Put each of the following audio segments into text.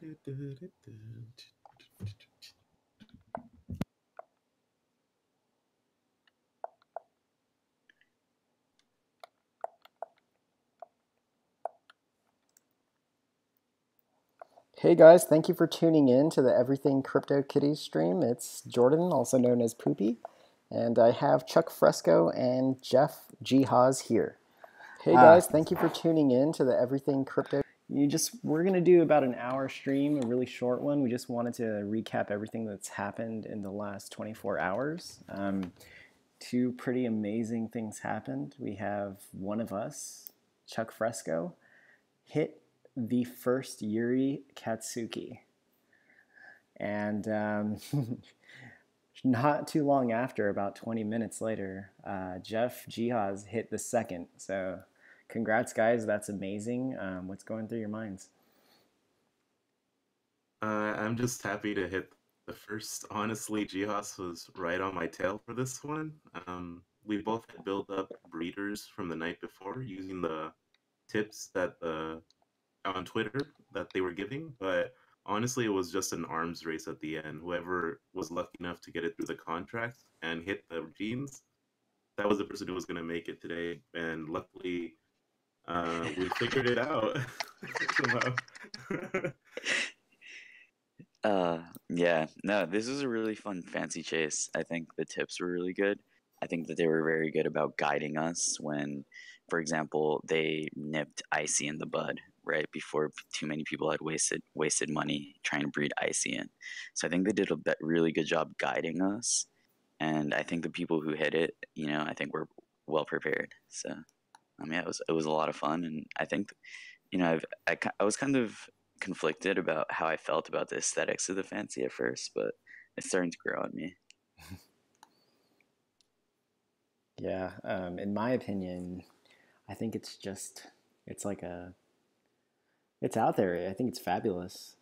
Hey guys, thank you for tuning in to the Everything CryptoKitties stream. It's Jordan, also known as Poopie, and I have Chuck Fresco and Jeff JiHoz here. Hey guys, thank you for tuning in to the Everything Crypto. We're gonna do about an hour stream, a really short one. We just wanted to recap everything that's happened in the last 24 hours. Two pretty amazing things happened. We have one of us, Chuck Fresco, hit the first Yuri Katsuki. And not too long after, about 20 minutes later, Jeff JiHoz hit the second. So congrats, guys. That's amazing. What's going through your minds? I'm just happy to hit the first. Honestly, JiHoz was right on my tail for this one. We both had built up breeders from the night before using the tips that on Twitter that they were giving, but honestly, it was just an arms race at the end. Whoever was lucky enough to get it through the contract and hit the genes, that was the person who was going to make it today. And luckily, we figured it out somehow. Yeah, no, this was a really fun fancy chase. I think the tips were really good. I think that they were very good about guiding us when, for example, they nipped Icy in the bud right before too many people had wasted money trying to breed Icy in. So I think they did a really good job guiding us, and I think the people who hit it, I think were well prepared. So, yeah, it was a lot of fun, and I think, I was kind of conflicted about how I felt about the aesthetics of the fancy at first, but it's starting to grow on me. Yeah, in my opinion, I think it's out there. I think it's fabulous.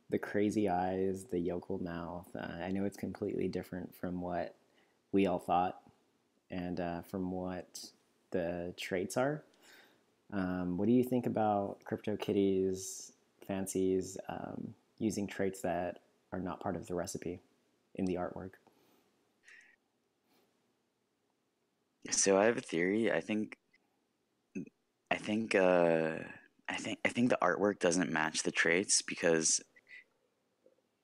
The crazy eyes, the yokel mouth. I know it's completely different from what we all thought and from what the traits are. What do you think about CryptoKitties fancies using traits that are not part of the recipe in the artwork? So I have a theory. I think the artwork doesn't match the traits because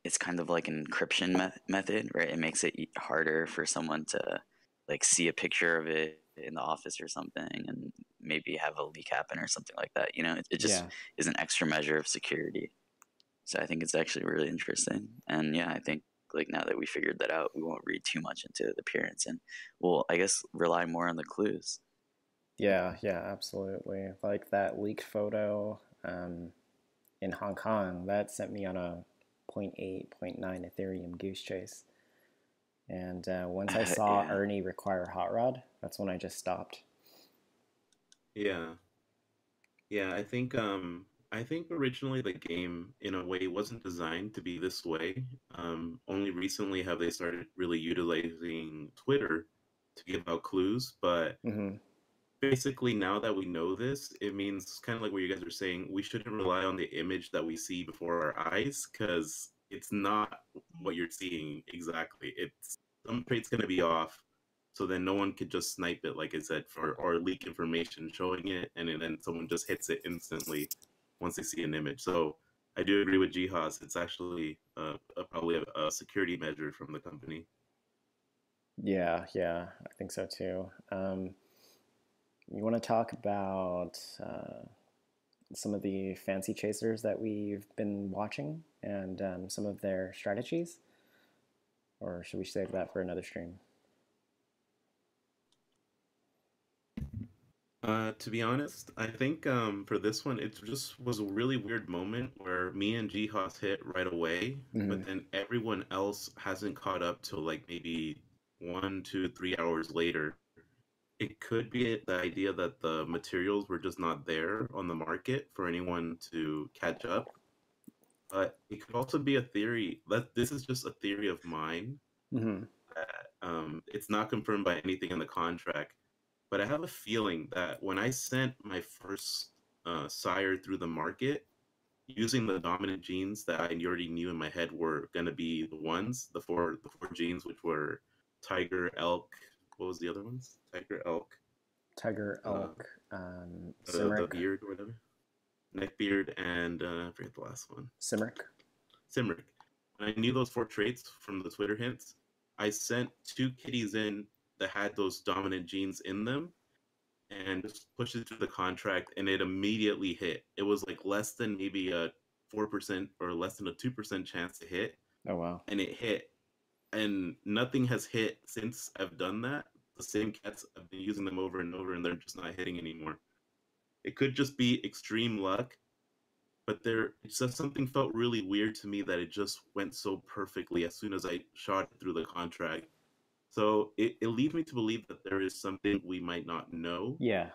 it's kind of like an encryption method, right? It makes it harder for someone to like see a picture of it in the office or something and maybe have a leak happen or something like that. It just is an extra measure of security. So I think it's actually really interesting. And yeah, I think like now that we figured that out, we won't read too much into the appearance and we'll, I guess, rely more on the clues. Yeah, absolutely. Like that leaked photo in Hong Kong, that sent me on a zero 0.8, 0.9 Ethereum goose chase. And once I saw Yeah. Ernie require Hot Rod, that's when I just stopped. Yeah. Yeah, I think originally the game in a way wasn't designed to be this way. Only recently have they started really utilizing Twitter to give out clues, but Mm-hmm. basically now that we know this, it means kind of like what you guys are saying, we shouldn't rely on the image that we see before our eyes because it's not what you're seeing exactly. It's some traits going to be off, so then no one could just snipe it, like I said, for or leak information showing it, and then someone just hits it instantly once they see an image. So I do agree with JiHoz. It's actually probably a security measure from the company. Yeah, I think so too. You want to talk about some of the fancy chasers that we've been watching and some of their strategies? Or should we save that for another stream? To be honest, I think for this one, it just was a really weird moment where me and JiHoz hit right away, Mm-hmm. but then everyone else hasn't caught up till like maybe 1, 2, 3 hours later. It could be the idea that the materials were just not there on the market for anyone to catch up, but it could also be a theory that this is just a theory of mine Mm-hmm. that it's not confirmed by anything in the contract. But I have a feeling that when I sent my first sire through the market, using the dominant genes that I already knew in my head were gonna be the ones, the four genes, which were tiger, elk. What was the other ones? Tiger, elk, Tiger, elk, the Cimric. beard or whatever, neckbeard, and I forget the last one. Cimric. Cimric. When I knew those four traits from the Twitter hints, I sent 2 kitties in that had those dominant genes in them and just pushed it through the contract, and it immediately hit. It was like less than maybe a 4% or less than a 2% chance to hit, Oh wow. and it hit. And nothing has hit since I've done that. The same cats, I've been using them over and over, and they're just not hitting anymore. It could just be extreme luck, but it's just something felt really weird to me that it just went so perfectly as soon as I shot it through the contract. So it leads me to believe that there is something we might not know, Yeah.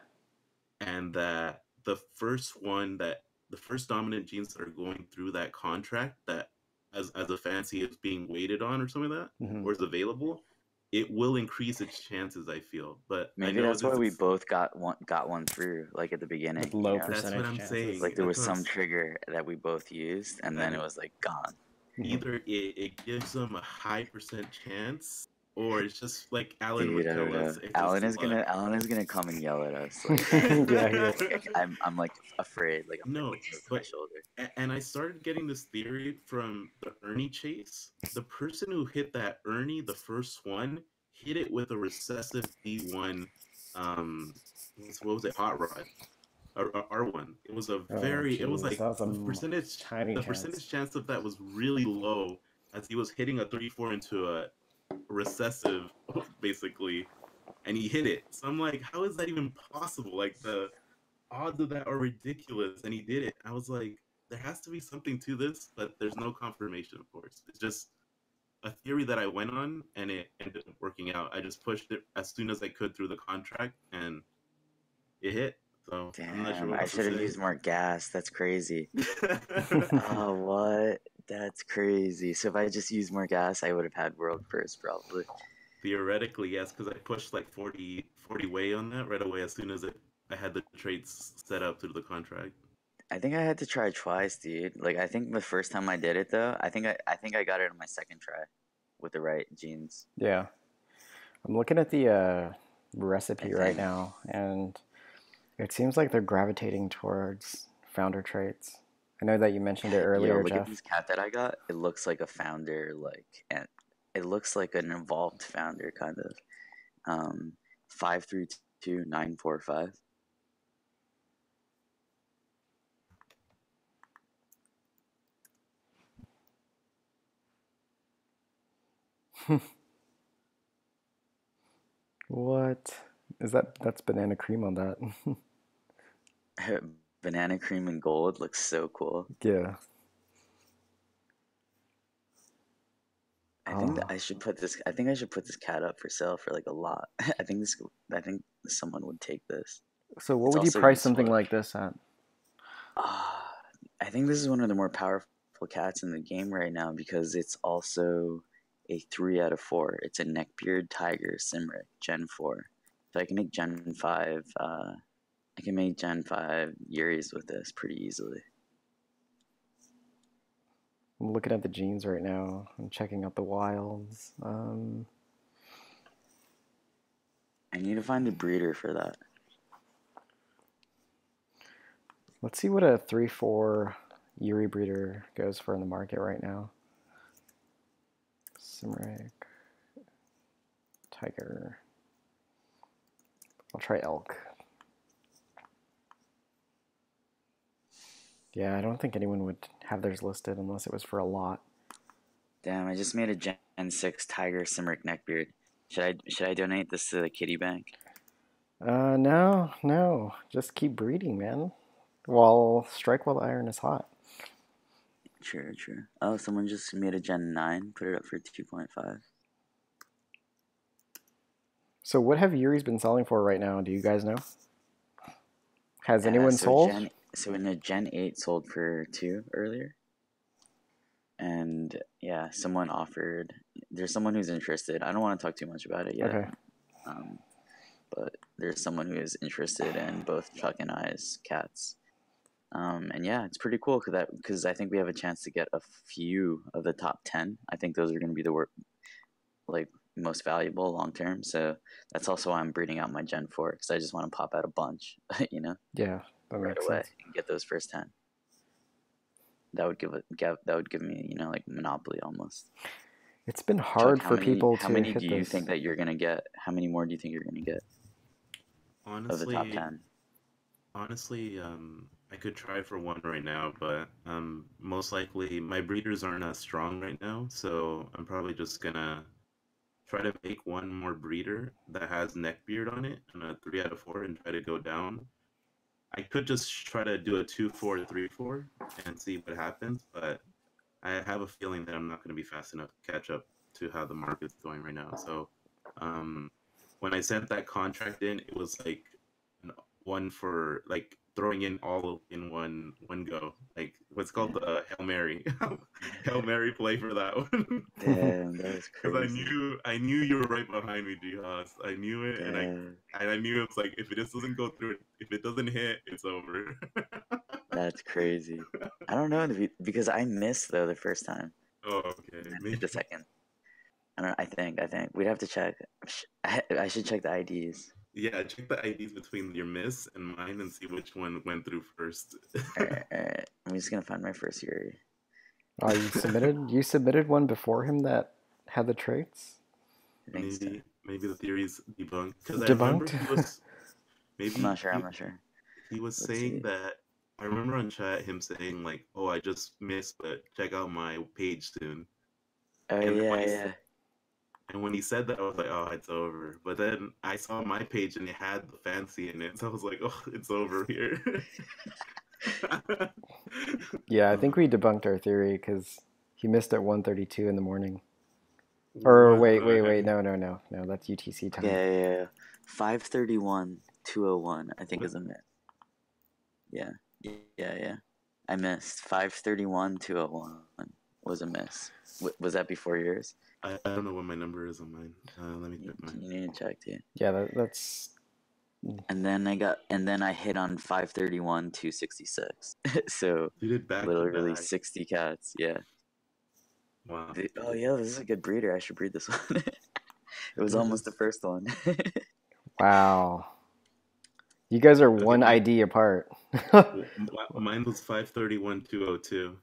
and that the first dominant genes that are going through that contract, that as a fancy is being waited on or something like that, Mhm. or is available, it will increase its chances, I feel. But I Maybe know that's why this we is both got one through, like at the beginning. With low You know? that's what percentage I'm chances. saying. Like there was That's what I'm some trigger that we both used, and then it was like gone. Mhm. either it gives them a high percent chance, or it's just like Alan Dude, would I don't tell know. us. It's just luck. Alan is gonna come and yell at us. Like, Yeah, he is. I'm like afraid. Like I'm gonna No, like move my but shoulder. and I started getting this theory from the Ernie chase. The person who hit that Ernie, the first one, hit it with a recessive D1. What was it? Hot rod. R1. It was a Oh very. It was jeez, like that was a the percentage. tiny The chance. percentage chance of that was really low, as he was hitting a 3-4 into a recessive, basically, and he hit it. So I'm like, how is that even possible? Like the odds of that are ridiculous, and he did it. I was like, there has to be something to this, but there's no confirmation, of course. It's just a theory that I went on, and it ended up working out. I just pushed it as soon as I could through the contract, and it hit. So I'm not sure Damn, what I else to should have say. used more gas. That's crazy. Oh, what? That's crazy. So if I just used more gas, I would have had world first probably. Theoretically, yes, because I pushed like 40 way on that right away as soon as I had the traits set up through the contract. I think I had to try twice, dude. Like I think the first time I did it though, I got it on my second try with the right genes. Yeah. I'm looking at the I recipe right think. now, and it seems like they're gravitating towards founder traits. I know that you mentioned it Yo, earlier, look at Jeff. this cat that I got. It looks like a founder, like, and it looks like an evolved founder, kind of. 532945. What is that? That's banana cream on that. Banana cream and gold looks so cool. Yeah. I think that Oh. I should put this. I think I should put this cat up for sale for like a lot. I think this. I think someone would take this. So what It's would you also price useful. something like this at? I think this is one of the more powerful cats in the game right now because it's also a 3 out of 4. It's a neckbeard tiger Cimric Gen 4. So I can make Gen 5. I can make Gen 5 Yuris with this pretty easily. I'm looking at the genes right now. I'm checking out the wilds. I need to find a breeder for that. Let's see what a 3-4 Yuri breeder goes for in the market right now. Cimric, tiger. I'll try elk. Yeah, I don't think anyone would have theirs listed unless it was for a lot. Damn, I just made a Gen 6 tiger Cimric neckbeard. Should I donate this to the kitty bank? No. Just keep breeding, man. Strike while the iron is hot. True. Oh, someone just made a Gen 9, put it up for 2.5. So what have Yuri's been selling for right now? Do you guys know? Has anyone sold? So in a Gen 8 sold for 2 earlier. And yeah, someone offered. There's someone who's interested. I don't want to talk too much about it yet. Okay. But there's someone who is interested in both Chuck and I's cats. And yeah, it's pretty cool because I think we have a chance to get a few of the top 10. I think those are going to be the like most valuable long term. So that's also why I'm breeding out my Gen 4 because I just want to pop out a bunch, you know, Yeah, that right makes away sense. and get those first 10. That would give me, you know, like monopoly almost. It's been Chuck, hard for people how to many hit do you this. think that you're gonna get? How many more do you think you're gonna get of the top Honestly, 10? honestly, I could try for one right now, but most likely my breeders aren't as strong right now, so I'm probably just gonna try to make one more breeder that has neckbeard on it and a 3 out of 4 and try to go down. I could just try to do a 2-4-3-4 and see what happens, but I have a feeling that I'm not going to be fast enough to catch up to how the market's going right now. So, um, when I sent that contract in, it was like one for like throwing in all in one go. Like what's called the Hail Mary, Hail Mary play for that one. Damn, that was Because crazy. I knew you were right behind me, JiHoz. I knew it, Damn, and I knew it was like if it just doesn't go through, if it doesn't hit, it's over. that's crazy. I don't know because I missed though the first time Oh, okay. and then hit Maybe the second. I don't. I think we'd have to check. I should check the IDs. yeah. Check the IDs between your miss and mine and see which one went through first. Alright. I'm just gonna find my first Yuri. Oh, you submitted one before him that had the traits? I think so. Maybe the theory's debunked because I remember Debunked? he was I'm maybe not sure. I'm not sure. he was Let's saying see. that I remember on chat him saying like, "Oh, I just missed, but check out my page soon." Oh And then yeah, yeah. when he said that, I was like, "Oh, it's over." But then I saw my page and it had the fancy in it, so I was like, "Oh, it's over here." Yeah, I think we debunked our theory because he missed at 1:32 in the morning. Or What the wait, heck? no, that's UTC Okay, time. yeah. 531, 201. I think is a miss. Yeah, yeah. I missed 531, 201 was a miss. Was that before yours? I don't know what my number is on mine. Let me check mine. You need to check too. Yeah, that's And then I hit on 531, 266. So You did back to literally back. 60 cats. Yeah. Wow. Oh yeah, this is a good breeder. I should breed this one. It was What is almost the this? first one. wow. You guys are Okay, one ID apart. mine was 531-202.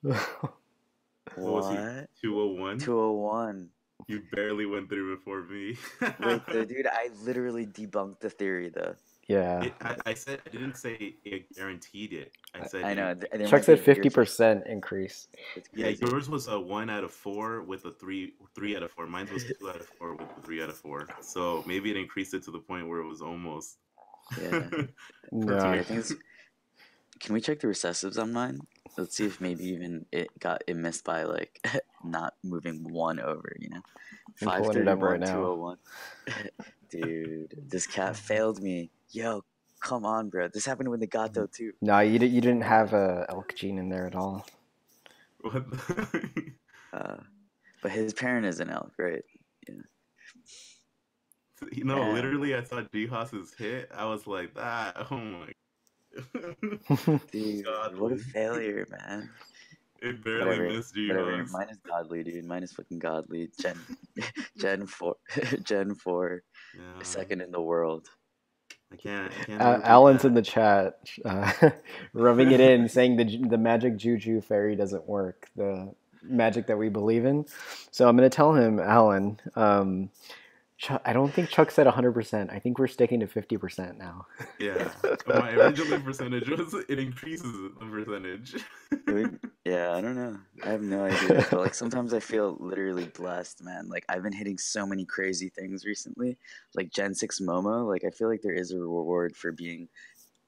What was he? What? 201? 201. You barely went through before me. Wait, though, dude, I literally debunked the theory, though. Yeah. I said I didn't say it guaranteed it. I said I know. it. There Chuck might said be yours. 50% increase. It's Yeah, crazy. yours was a 1 out of 4 with a three out of 4. Mine was 2 out of 4 with a 3 out of 4. So maybe it increased it to the point where it was almost. Yeah. No. Dude, I think it's. Can we check the recessives on mine? Let's see if maybe even it missed by like not moving one over, you know? I'm pulling it up right 531, now. 201. Dude, this cat failed me. Yo, come on, bro. This happened with the gato too. No, you didn't have a elk gene in there at all. What? But his parent is an elk, right? Yeah. You know, Damn. literally, I saw JiHoz's hit. I was like, that. Oh my. Dude, what a Godly. failure, man. It barely Whatever. missed Whatever. JiHoz. Mine is godly, dude. Mine is fucking godly. Gen 4. Gen 4. Yeah, Second in the world. I can't ever beat Alan's that. in the chat, rubbing it in, saying the magic juju fairy doesn't work. The magic that we believe in. So I'm going to tell him, Alan. I don't think Chuck said 100%. I think we're sticking to 50% now. Yeah, my original percentage was it increases the percentage. Yeah, I don't know. I have no idea. But like sometimes I feel literally blessed, man. Like I've been hitting so many crazy things recently. Like Gen 6 Momo, like I feel like there is a reward for being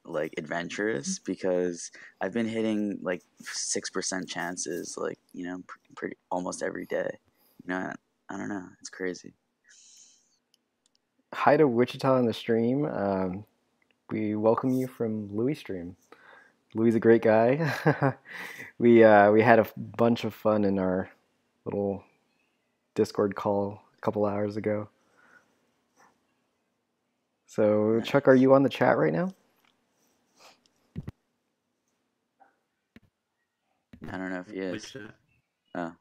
like adventurous because I've been hitting like 6% chances, like, you know, pretty almost every day. You know, I don't know. It's crazy. Hi to Wichita on the stream. We welcome you from Louis stream. Louis is a great guy. we had a bunch of fun in our little Discord call a couple hours ago. So Nice. Chuck, are you on the chat right now? I don't know if he Which is. Oh,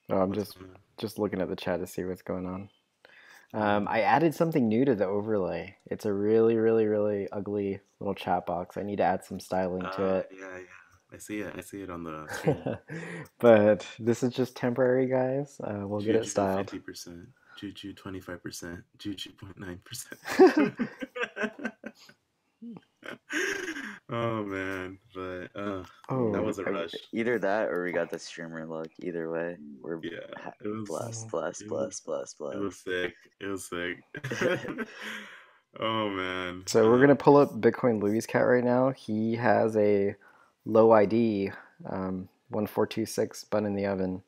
Oh, I'm what's going on? just looking at the chat to see what's going on. Um, I added something new to the overlay. It's a really, really, really ugly little chat box. I need to add some styling to it. yeah. I see it. I see it on the screen. But this is just temporary, guys. We'll get it Juju styled. 50%, Juju 25%, Juju 0.9%. Oh man, but that Oh, was a rush. either that or we got the streamer look. Either way, we're Yeah, it was blessed, blessed, it was blessed, blessed, it was blessed. sick. It was sick. Oh man. so we're gonna pull up Bitcoin Louis' cat right now. He has a low ID 1426 bun in the oven.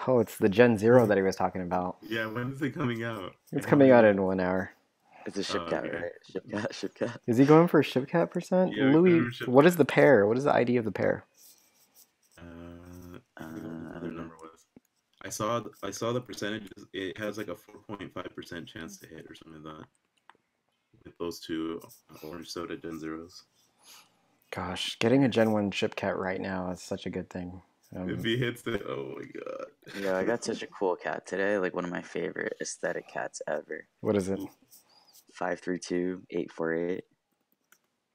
Oh, it's the Gen Zero that he was talking about. Yeah, when is it coming out? It's In how coming many out in minutes? 1 hour. It's a Oh, ship cat, okay. right? Ship cat, ship cat. Is he going for a shipcat percent? Yeah, Louis, what is the pair? What is the ID of the pair? I forget what the other know. number was. I saw the percentages. It has like a 4.5% chance to hit or something like that. With those two orange soda Gen Zeros. Gosh, getting a Gen 1 shipcat right now is such a good thing. If he hits it, oh my god. Yeah, I got such a cool cat today. Like one of my favorite aesthetic cats ever. What is it? 532-848.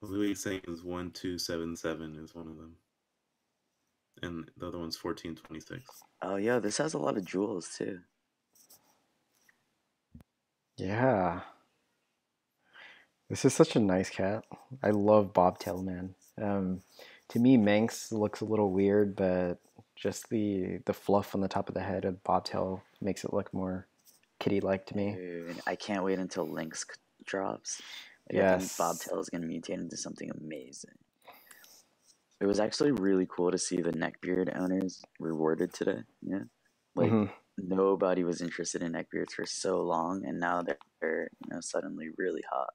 Louis saying is 1277 is one of them. And the other one's 1426. Oh, yeah, this has a lot of jewels too. Yeah. This is such a nice cat. I love Bobtail, man. To me, Manx looks a little weird, but just the fluff on the top of the head of Bobtail makes it look more kitty-like to me. Dude, I can't wait until Lynx drops. Like, Yes. I think Bobtail is going to mutate into something amazing. It was actually really cool to see the neckbeard owners rewarded today. Yeah, like nobody was interested in neckbeards for so long, and now they're suddenly really hot.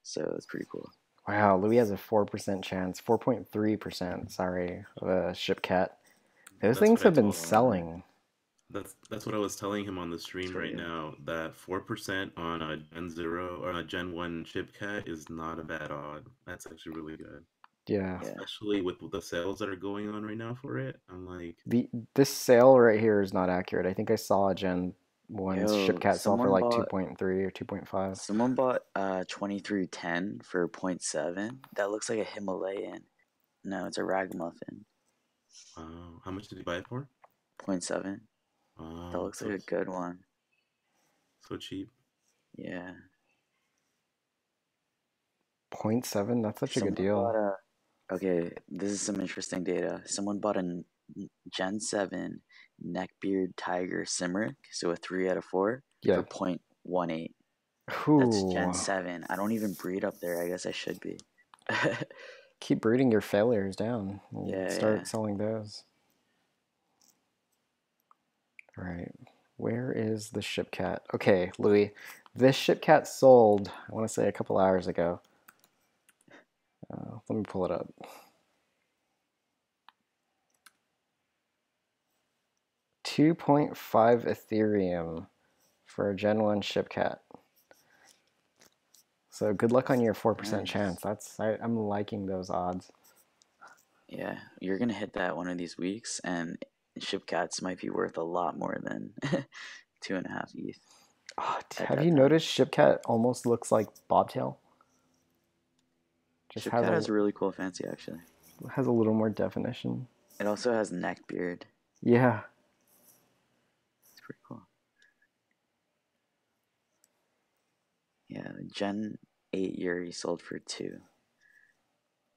So it's pretty cool. Wow, Louis has a 4% chance, 4.3%, sorry, of a shipcat. Those things have been selling. That's what I was telling him on the stream right now. That 4% on a Gen 0 or a Gen 1 chipcat is not a bad odd. That's actually really good. Yeah. Especially with the sales that are going on right now for it. I'm like, this sale right here is not accurate. I think I saw a Gen 1 shipcat sell for like 2.3 or 2.5. Someone bought 2310 for 0.7. That looks like a Himalayan. No, it's a ragamuffin. wow. How much did he buy it for? 0.7. That looks like a good one. So cheap. Yeah. 0.7? That's such a good deal. Okay, this is some interesting data. Someone bought a Gen 7 neckbeard tiger Cymric, so a 3 out of 4, for 0.18. That's Gen 7. I don't even breed up there. I guess I should be. Keep breeding your failures down. And start selling those. All right. Where is the shipcat? Okay, Louis. This shipcat sold, I want to say a couple hours ago. Let me pull it up. 2.5 Ethereum for a Gen 1 shipcat. So good luck on your 4% chance. I'm liking those odds. Yeah, you're gonna hit that one of these weeks, and shipcats might be worth a lot more than 2.5 ETH. Oh, have you noticed shipcat almost looks like Bobtail? Shipcat has a really cool fancy, actually. It has a little more definition. It also has neckbeard. Yeah. It's pretty cool. Yeah, the Gen 8 Yuri sold for 2.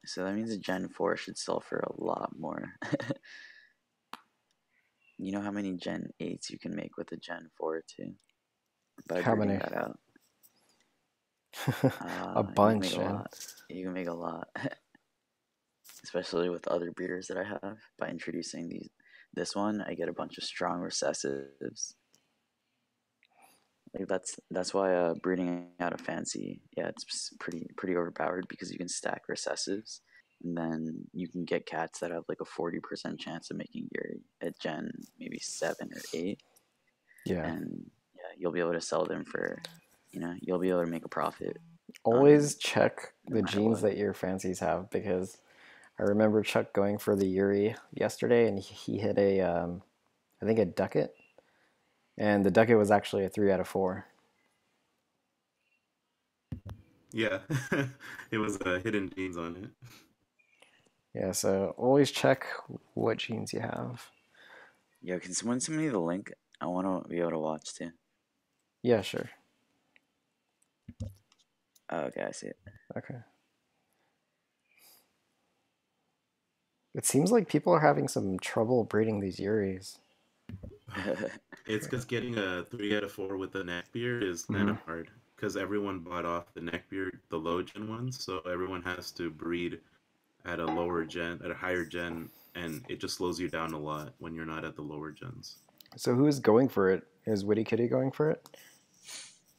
So that means a Gen 4 should sell for a lot more. You know how many Gen 8s you can make with a Gen 4 too? By breeding that out. A bunch, man. You can make a lot. Especially with other breeders that I have. By introducing this one, I get a bunch of strong recessives. Like that's why breeding out a fancy, it's pretty overpowered, because you can stack recessives, and then you can get cats that have like a 40% chance of making Yuri at Gen maybe 7 or 8. Yeah. And you'll be able to sell them for, you'll be able to make a profit. Always check the genes that your fancies have, because I remember Chuck going for the Yuri yesterday, and he hit a, I think a ducat, and the ducat was actually a 3 out of 4. Yeah, it was hidden genes on it. Yeah, so always check what genes you have. Yo, can someone send me the link? I want to be able to watch too. Yeah, sure. Oh, okay, I see it. Okay. It seems like people are having some trouble breeding these Yuris. It's because getting a 3 out of 4 with a neckbeard is kind of hard. Because everyone bought off the neckbeard, the low gen ones, so everyone has to breed at a lower gen, at a higher gen, and it just slows you down a lot when you're not at the lower gens. So who is going for it? Is Witty Kitty going for it?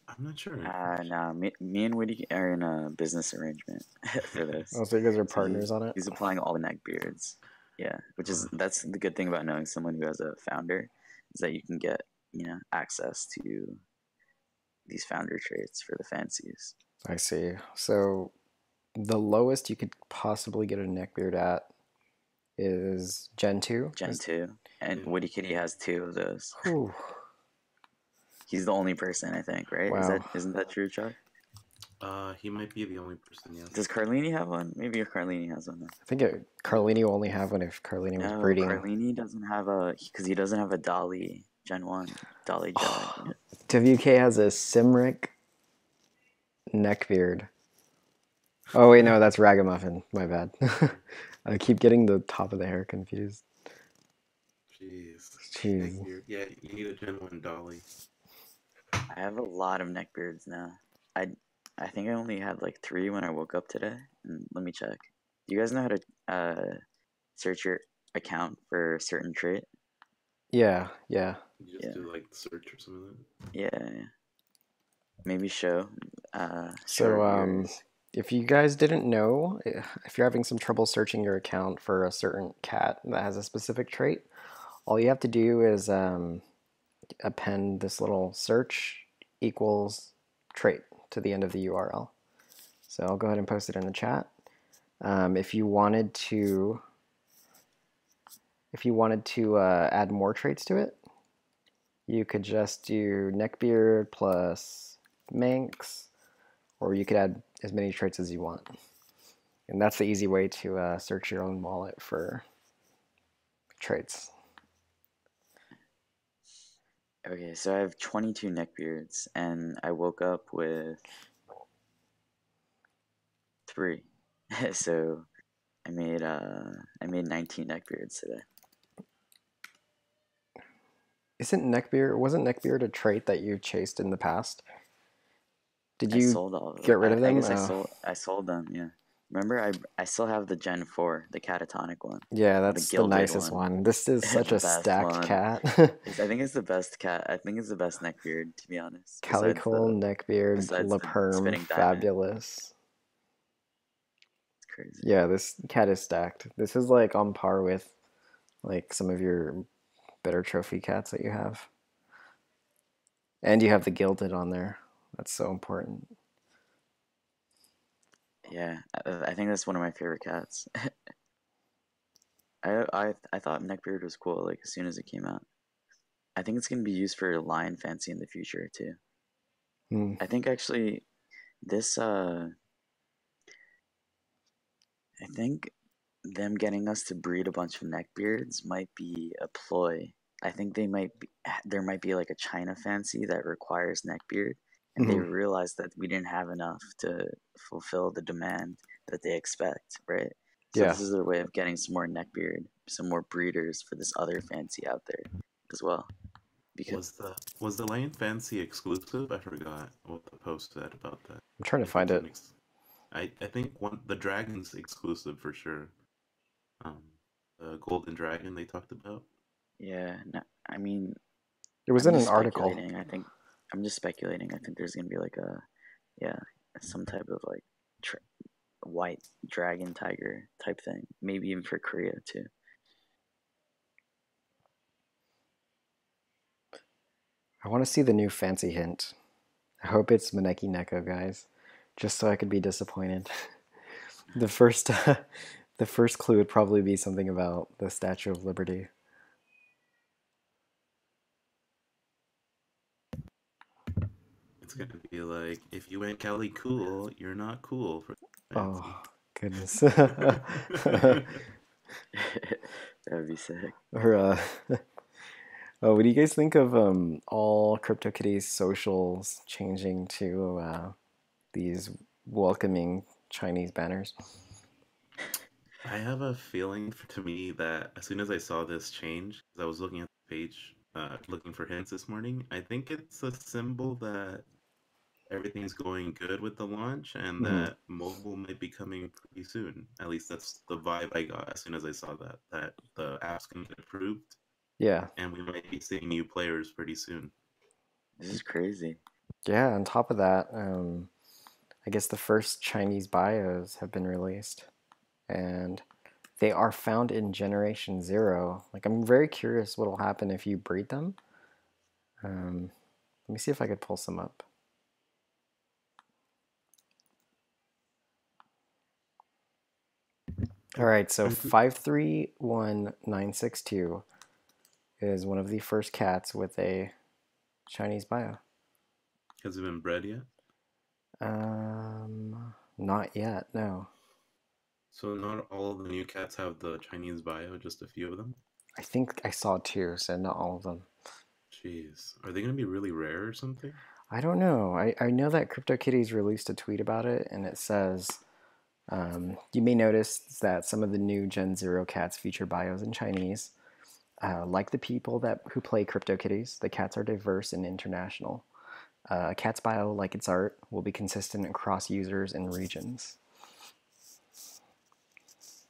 I'm not sure. No, me and Woody are in a business arrangement for this. Oh, so you guys are So partners on it? he's applying all the neck beards. Yeah, that's the good thing about knowing someone who has a founder is that you can get, access to these founder traits for the fancies. I see. So the lowest you could possibly get a neckbeard at is Gen 2? Gen 2. And Woody Kitty has 2 of those. Whew. He's the only person, I think, right? Wow. Isn't that true, Chuck? He might be the only person, yes. Does Carlini have one? Maybe if Carlini has one. I think Carlini will only have one if Carlini was breeding. Carlini doesn't have because he doesn't have a Dolly Gen 1. Dolly Jug. WK has a Simric neckbeard. Oh, wait, no, that's Ragamuffin. My bad. I keep getting the top of the hair confused. Jeez. Yeah, you need a Gen 1 Dolly. I have a lot of neckbeards now. I think I only had like 3 when I woke up today. And let me check. Do you guys know how to search your account for a certain trait? Yeah. You just do like search or something like that? Yeah. Maybe show. So, if you guys didn't know, if you're having some trouble searching your account for a certain cat that has a specific trait, all you have to do is append this little search equals trait to the end of the URL. So I'll go ahead and post it in the chat. If you wanted to add more traits to it, you could just do neckbeard plus Manx, or you could add as many traits as you want. And that's the easy way to search your own wallet for traits. Okay, so I have 22 neckbeards, and I woke up with 3. So I made 19 neckbeards today. Wasn't neckbeard a trait that you chased in the past? Did I you sold all of them. get rid of them? I guess I sold them, yeah. Remember, I still have the Gen 4, the catatonic one. Yeah, that's the nicest one. This is such a stacked cat. I think it's the best cat. I think it's the best neckbeard, to be honest. Calico, neckbeard, Laperm, spinning fabulous. It's crazy. Yeah, this cat is stacked. This is like on par with like some of your better trophy cats that you have. And you have the gilded on there. That's so important. Yeah, I think that's one of my favorite cats. I thought neckbeard was cool like as soon as it came out. I think it's gonna be used for lion fancy in the future too. I think actually this I think them getting us to breed a bunch of neckbeards might be a ploy. I think there might be like a China fancy that requires neckbeard, and they realized that we didn't have enough to fulfill the demand that they expect, right? So this is their way of getting some more neckbeard, some more breeders for this other fancy out there as well. Because was the lion fancy exclusive? I forgot what the post said about that. I'm trying to find it. I think the dragon's exclusive for sure. The golden dragon they talked about. Yeah, no, I mean, it was in an article. I think I'm just speculating. I think there's gonna be like some type of like white dragon tiger type thing, maybe even for Korea too. I want to see the new fancy hint. I hope it's Maneki Neko, guys, just so I could be disappointed. The first The first clue would probably be something about the Statue of Liberty. It's gonna be like, if you ain't Cali cool, you're not cool for Oh, fancy. goodness. That would be sick. Or, oh, what do you guys think of all CryptoKitties socials changing to these welcoming Chinese banners? I have a feeling to me that as soon as I saw this change, because I was looking at the page, looking for hints this morning, I think it's a symbol that everything's going good with the launch and Hmm. that mobile might be coming pretty soon. At least that's the vibe I got as soon as I saw that the app's gonna get approved Yeah. and we might be seeing new players pretty soon. This is crazy. Yeah, on top of that, I guess the first Chinese bios have been released, and they are found in Generation Zero. Like, I'm very curious what'll happen if you breed them. Let me see if I could pull some up. All right, so 531962 is one of the first cats with a Chinese bio. Has it been bred yet? Not yet, no. So not all of the new cats have the Chinese bio, just a few of them? I think I saw two, so not all of them. Jeez. Are they gonna be really rare or something? I don't know. I know that CryptoKitties released a tweet about it, and it says, you may notice that some of the new Gen Zero cats feature bios in Chinese. Like the people who play CryptoKitties, the cats are diverse and international. A cat's bio, like its art, will be consistent across users and regions.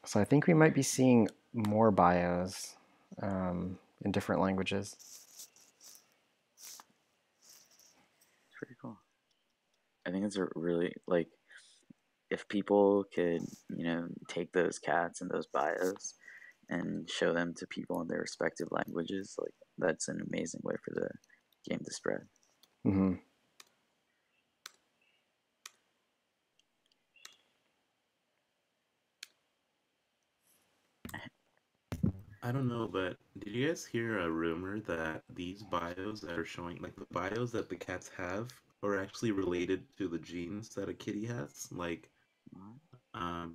So I think we might be seeing more bios in different languages. It's pretty cool. I think it's a really like if people could, take those cats and those bios and show them to people in their respective languages, like that's an amazing way for the game to spread. Mm-hmm. I don't know, but did you guys hear a rumor that these bios that are showing, like the bios that the cats have, are actually related to the genes that a kitty has? Like,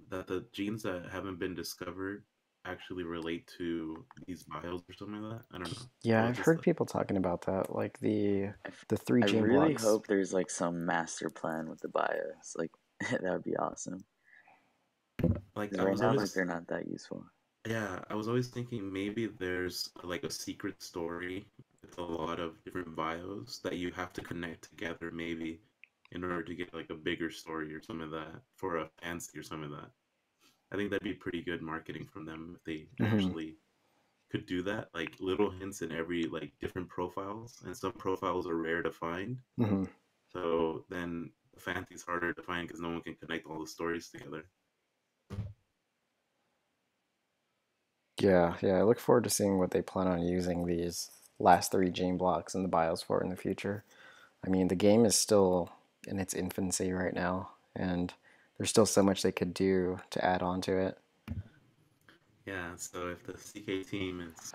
that the genes that haven't been discovered actually relate to these bios or something like that? I don't know. Yeah, What I've does heard the people talking about that, like the three I gene really blocks. hope there's like some master plan with the bios. Like that would be awesome. like Because I right was now, like always they're not that useful. yeah, I was always thinking maybe there's like a secret story with a lot of different bios that you have to connect together maybe in order to get like a bigger story or something like that for a fancy or something like that. I think that'd be pretty good marketing from them if they Mm-hmm. actually could do that. Like little hints in every like different profiles, and some profiles are rare to find. Mm-hmm. So then the fancy's harder to find because no one can connect all the stories together. Yeah, I look forward to seeing what they plan on using these last three gene blocks in the BIOS for in the future. I mean, the game is still in its infancy right now, and there's still so much they could do to add on to it. Yeah, so if the CK team is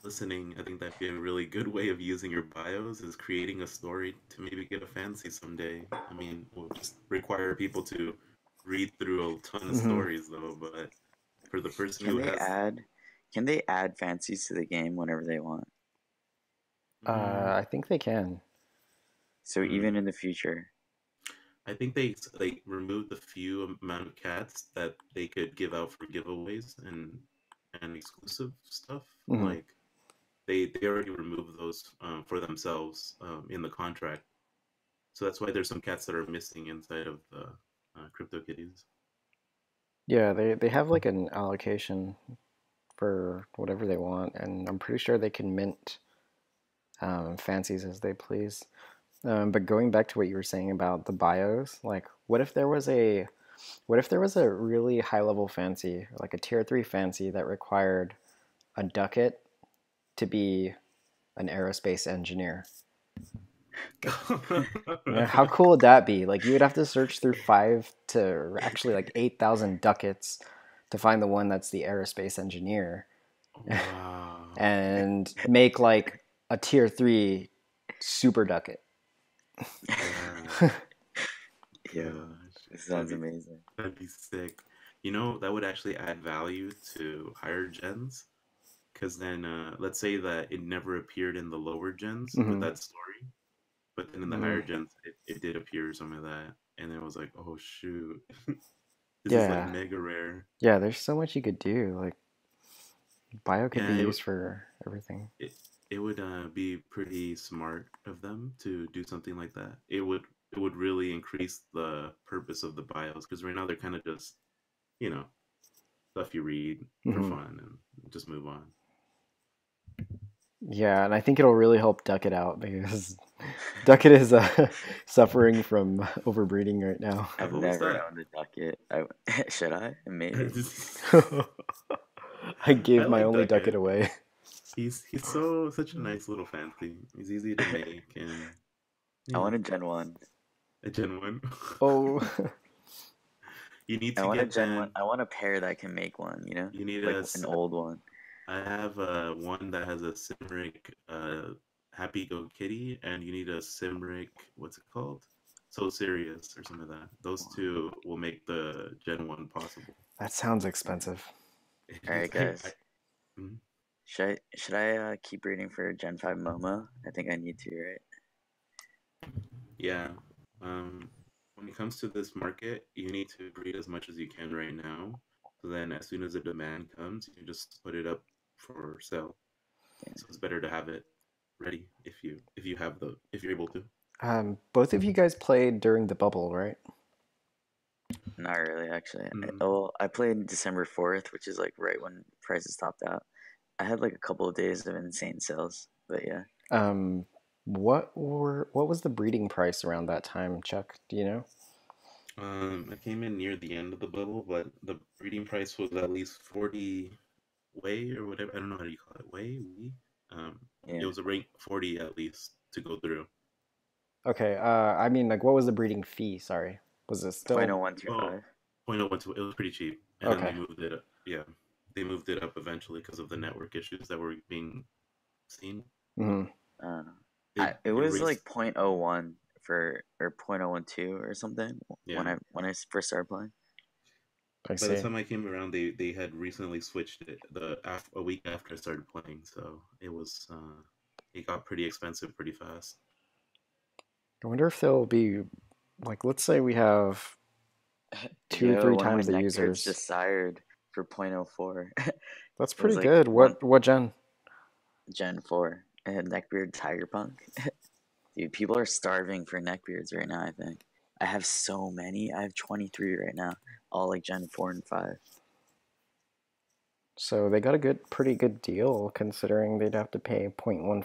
listening, I think that'd be a really good way of using your bios is creating a story to maybe get a fancy someday. I mean, we'll just require people to read through a ton of Mm-hmm. stories though, but for the person Can who they has add? Can they add fancies to the game whenever they want? mm, I think they can. So mm, even in the future. I think they like removed the few amount of cats that they could give out for giveaways and exclusive stuff. Mm-hmm. Like they already removed those for themselves in the contract. So that's why there's some cats that are missing inside of the CryptoKitties. Yeah, they have like an allocation for whatever they want, and I'm pretty sure they can mint fancies as they please. But going back to what you were saying about the bios, like what if there was a really high level fancy, like a tier 3 fancy that required a ducat to be an aerospace engineer? Yeah, how cool would that be? Like you would have to search through 5 to actually like 8,000 ducats to find the one that's the aerospace engineer Wow. and make like a tier 3 super ducat. Yeah. Yeah, Gosh, it sounds amazing. that'd be sick. You know, that would actually add value to higher gens. Because then, let's say that it never appeared in the lower gens with Hmm. that story, but then in the Hmm. higher gens, it did appear some of that, and then it was like, oh shoot, this is like Yeah. mega rare. Yeah, there's so much you could do. Like bio could Yeah, be used for everything. it, it would be pretty smart of them to do something like that. It would really increase the purpose of the bios because right now they're kind of just you know stuff you read for Hmm. fun and just move on. Yeah, and I think it'll really help Ducket out because Ducket is suffering from overbreeding right now. I've What was never that? owned a ducket. Should I? Maybe. I I gave my like only Ducket Duckett. away. He's such a nice little fancy. He's easy to make and I yeah, want a Gen 1. a genuine. Oh, You need I to want a get Gen 1. then. I want a pair that can make one, You need Like an old one. I have one that has a Simric Happy Go Kitty, and you need a Simric. What's it called? So Serious or something like that. Those two will make the Gen 1 possible. that sounds expensive. It is. Alright, guys. Mhm. Should I keep reading for Gen 5 Momo? I think I need to, right? Yeah. Um, when it comes to this market, you need to breed as much as you can right now. So then, as soon as the demand comes, you just put it up for sale. So it's better to have it ready if you're able to. Both of you guys played during the bubble, right? Not really, actually. Mm. Well, I played December 4th, which is like right when prices topped out. I had like a couple of days of insane sales, but yeah. Um, what was the breeding price around that time, Chuck? Do you know? I came in near the end of the bubble, but the breeding price was at least 40 way or whatever. I don't know how you call it. Way, we. It Yeah. was a rank 40 at least to go through. Okay. I mean, like, what was the breeding fee? Sorry, was it still 0.0125. Oh, 0.012. It was pretty cheap, and then they okay? moved it up. Yeah, they moved it up eventually because of the network issues that were being seen. Hmm. Uh, It it it was like raised. 0.01 or 0.012 or something Yeah. when I first started playing. I By the see. time I came around, they had recently switched it a week after I started playing, so it got pretty expensive pretty fast. I wonder if there'll be like, let's say we have two, Yo, three one of my times the neckbeards users. just sired for 0.04. That's It was pretty like good. one What gen? Gen 4. I had neckbeard tiger punk. Dude, people are starving for neckbeards right now, I think. I have so many. I have 23 right now, all like Gen 4 and 5. So they got a pretty good deal considering they'd have to pay 0.15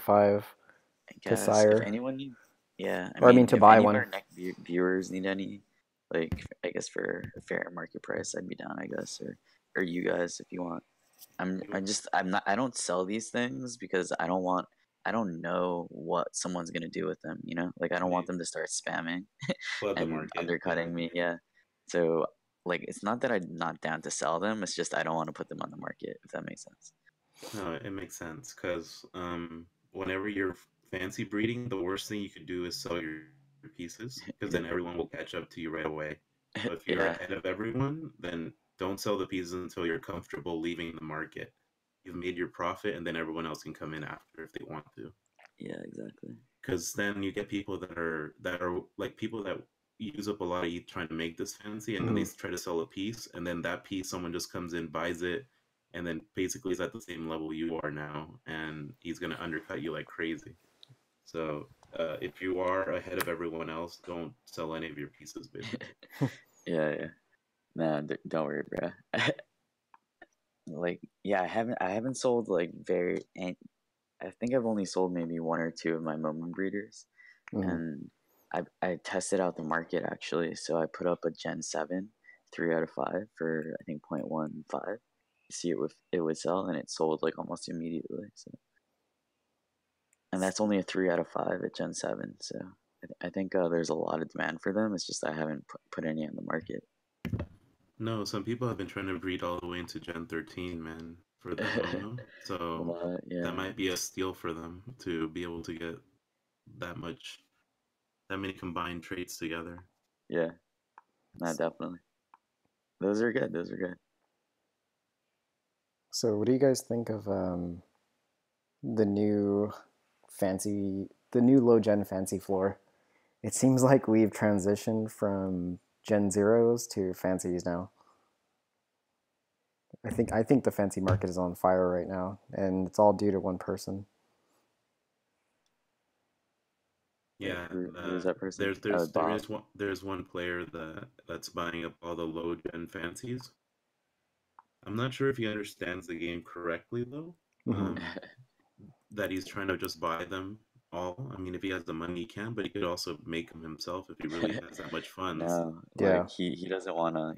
I to guess if sire, anyone need, yeah, I or I mean mean, to if buy any of one. our viewers need any, like, I guess for a fair market price, I'd be down, I guess, or you guys if you want. I don't sell these things because I don't know what someone's gonna do with them, Like I don't want They them to start spamming flood the and market. Yeah. undercutting me, yeah. So like it's not that I'm not down to sell them, it's just I don't want to put them on the market, if that makes sense. No, it makes sense because whenever you're fancy breeding, the worst thing you could do is sell your pieces because Yeah. then everyone will catch up to you right away. So if you're Yeah. ahead of everyone, then don't sell the pieces until you're comfortable leaving the market. You've made your profit, and then everyone else can come in after if they want to. Yeah, exactly. Because then you get people that are like people that use up a lot of ETH trying to make this fancy, and then they Hmm. try to sell a piece, and then that piece someone just comes in, buys it, and then basically is at the same level you are now, and he's gonna undercut you like crazy. So if you are ahead of everyone else, don't sell any of your pieces, basically. Yeah, yeah. Nah, don't worry, bro. Like, yeah, I haven't sold like I think I've only sold maybe one or two of my Momo breeders, Hmm. and I tested out the market actually. So I put up a Gen 7, 3 out of 5 for I think 0.15. See it would sell, and it sold like almost immediately. So, and that's only a 3 out of 5 at Gen 7. So I think there's a lot of demand for them. It's just I haven't put any on the market. No, some people have been trying to breed all the way into Gen 13, man, for the no-no. A So lot, that yeah, might be a steal for them to be able to get that much, that many combined traits together. yeah, not definitely. Those are good. Those are good. So, what do you guys think of the new the new low gen fancy floor? It seems like we've transitioned from Gen Zeros to fancies now. I think the fancy market is on fire right now, and it's all due to one person. Wait, Yeah, who is that person? Oh, Bob. there's one player that's buying up all the low gen fancies. I'm not sure if he understands the game correctly though. Hmm. Um, that he's trying to just buy them all. I mean, if he has the money, he can, but he could also make them himself if he really has that much funds. No, like Yeah, he doesn't wanna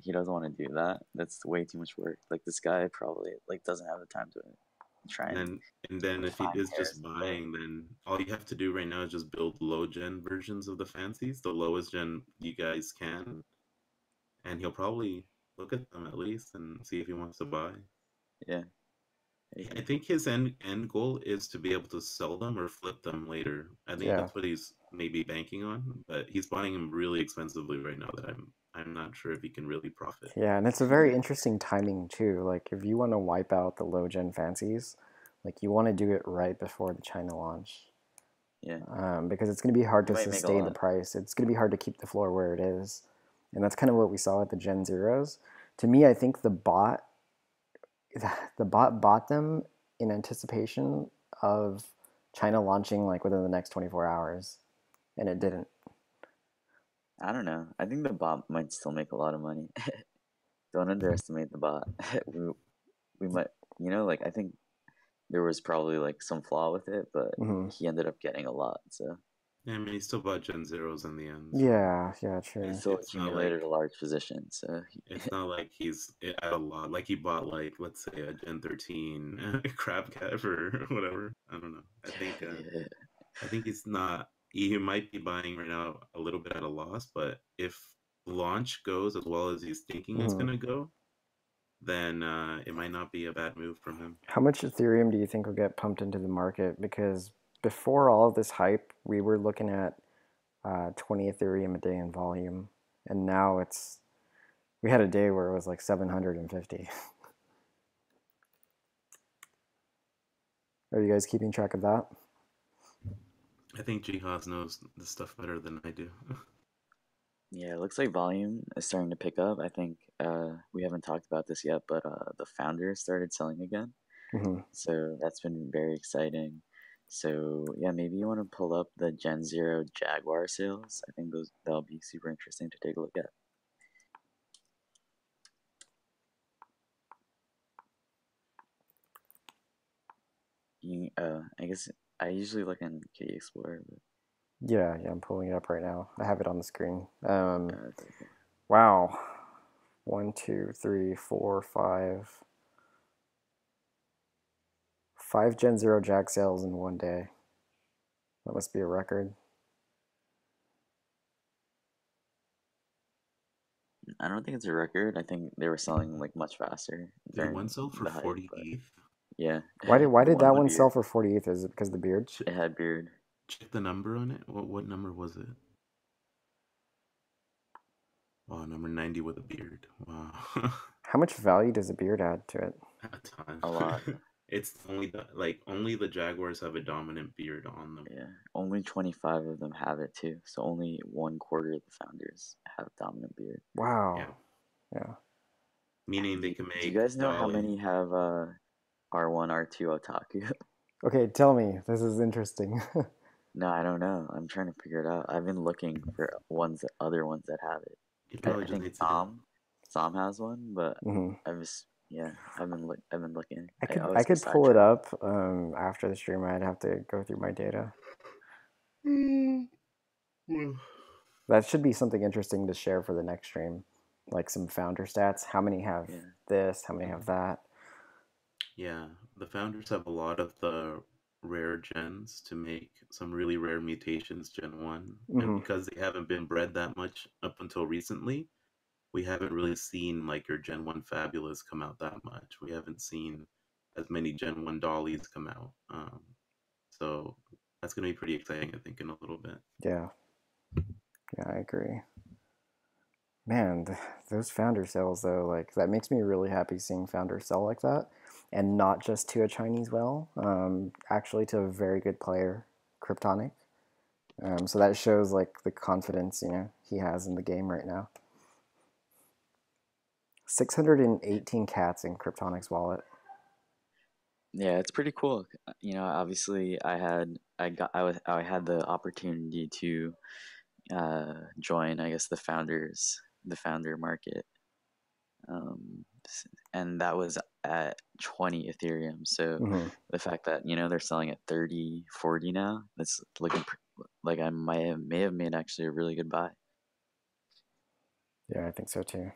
do that. That's way too much work. Like this guy probably like doesn't have the time to try And and then and then if he find is pairs just and stuff. buying, then all you have to do right now is just build low gen versions of the fancies, the lowest gen you guys can, and he'll probably look at them at least and see if he wants to buy. Yeah, I I agree. think his end goal is to be able to sell them or flip them later. I think yeah, that's what he's maybe banking on, but he's buying them really expensively right now that I'm not sure if he can really profit. yeah, and it's a very interesting timing too. Like, if you want to wipe out the low gen fancies, like you want to do it right before the China launch, Yeah, because it's going to be hard you to might make a sustain the lot. price. It's going to be hard to keep the floor where it is, and that's kind of what we saw at the Gen Zeros. To me, I think the bot bought them in anticipation of China launching like within the next 24 hours, and it didn't. I don't know. I think the bot might still make a lot of money. Don't underestimate the bot. We might, like I think there was probably like some flaw with it, but Hmm. he ended up getting a lot. So Yeah, I mean, he still bought Gen Zeros in the end, so Yeah, yeah, he true. still it's not accumulated like a large position. So he's at a lot. Like he bought like let's say a Gen 13 crab cat or whatever. I don't know. yeah, I think he's not. He might be buying right now a little bit at a loss, but if launch goes as well as he's thinking it's Hmm. gonna go, then it might not be a bad move from him. How much Ethereum do you think will get pumped into the market? Because before all of this hype, we were looking at 20 Ethereum a day in volume, and now we had a day where it was like 750. Are you guys keeping track of that? I think JiHoz knows this stuff better than I do. yeah. It looks like volume is starting to pick up. I think we haven't talked about this yet, but the founder started selling again. Hmm. So that's been very exciting. So yeah, maybe you want to pull up the Gen Zero Jaguar sales. I think that'll be super interesting to take a look at. I guess I usually look in Kitty Explorer, but Yeah, yeah, I'm pulling it up right now. I have it on the screen. okay, cool. Wow. One, two, three, four, five. Five Gen Zero Jack sales in one day. That must be a record. I don't think it's a record. I think they were selling like much faster Did one during sell for the hype, 40 but ETH? yeah, Why the did one that with one sell beard. for 40 ETH? Is it because of the beard? Check, It had beard. check the number on it. What number was it? Wow, number 90 with a beard. Wow. How much value does a beard add to it? A ton. A lot. It's only the Jaguars have a dominant beard on them. Yeah, only 25 of them have it too. So only 1/4 of the founders have dominant beard. Wow. Yeah. Yeah. Meaning Do they you, can do you make guys know how Dolly. many have R1, R2 otaku? Okay, tell me. This is interesting. No, I don't know. I'm trying to figure it out. I've been looking for other ones that have it. He I probably just think needs to get. Sam has one, but Hmm. yeah, I've been looking. I I could I always get could pull it sidetracked. up after the stream. I'd have to go through my data. Well, That should be something interesting to share for the next stream, like some founder stats. How many have Yeah, this? How many have that? yeah, the founders have a lot of the rare gens to make some really rare mutations Gen 1. And Hmm. because they haven't been bred that much up until recently, we haven't really seen like your Gen 1 Fabulous come out that much. We haven't seen as many Gen 1 Dollies come out. So that's going to be pretty exciting, I think, in a little bit. Yeah. Yeah, I agree. Man, those founder sales though, like that makes me really happy seeing founders sell like that, and not just to a Chinese whale, actually to a very good player, Kryptonic. So that shows like the confidence he has in the game right now. 618 cats in Kryptonic's wallet. Yeah, it's pretty cool. Obviously, I had the opportunity to join, I guess, the founder market, and that was at 20 Ethereum. So Mm-hmm. the fact that they're selling at 30, 40 now, that's looking like I may have made actually a really good buy. Yeah, I think so too.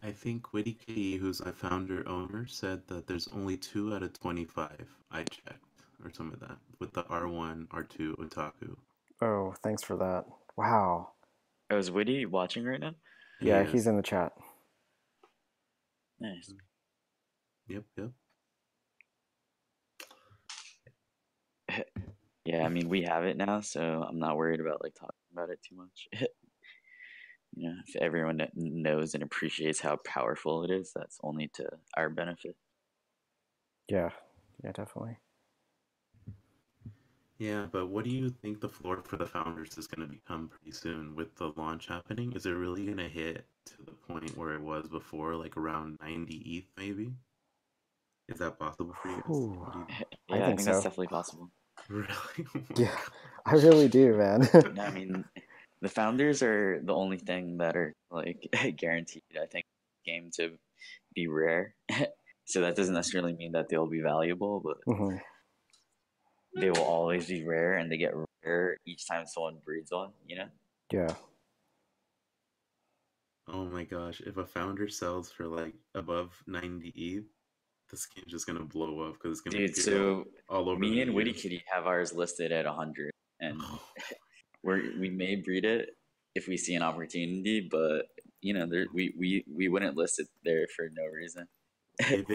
I think Witty Kitty, who's a founder owner, said that there's only 2 out of 25. I checked, or some of that, with the R1, R2 Otaku. Oh, thanks for that. Wow. Oh, is Witty watching right now? He Yeah, he's is. in the chat. Nice. Yep. Yeah, I mean, we have it now, so I'm not worried about like talking about it too much. If everyone knows and appreciates how powerful it is, that's only to our benefit. Yeah, definitely. Yeah, but what do you think the floor for the founders is going to become pretty soon with the launch happening? Is it really going to hit to the point where it was before, like around 90 ETH maybe? Is that possible for you guys? Whew. What do you think? I Yeah, I think think that's so. definitely possible. Really? Oh my Yeah, god. I really do, man. No, I mean, the founders are the only thing that are like guaranteed, I think, game to be rare. So that doesn't necessarily mean that they'll be valuable, but Mm-hmm. they will always be rare, and they get rare each time someone breeds one. Yeah. Oh my gosh. If a founder sells for like above 90 ETH, this game's just going to blow up because it's going to Dude, appear so all over the me and Witty news. Kitty have ours listed at 100, and we may breed it if we see an opportunity, but we wouldn't list it there for no reason. If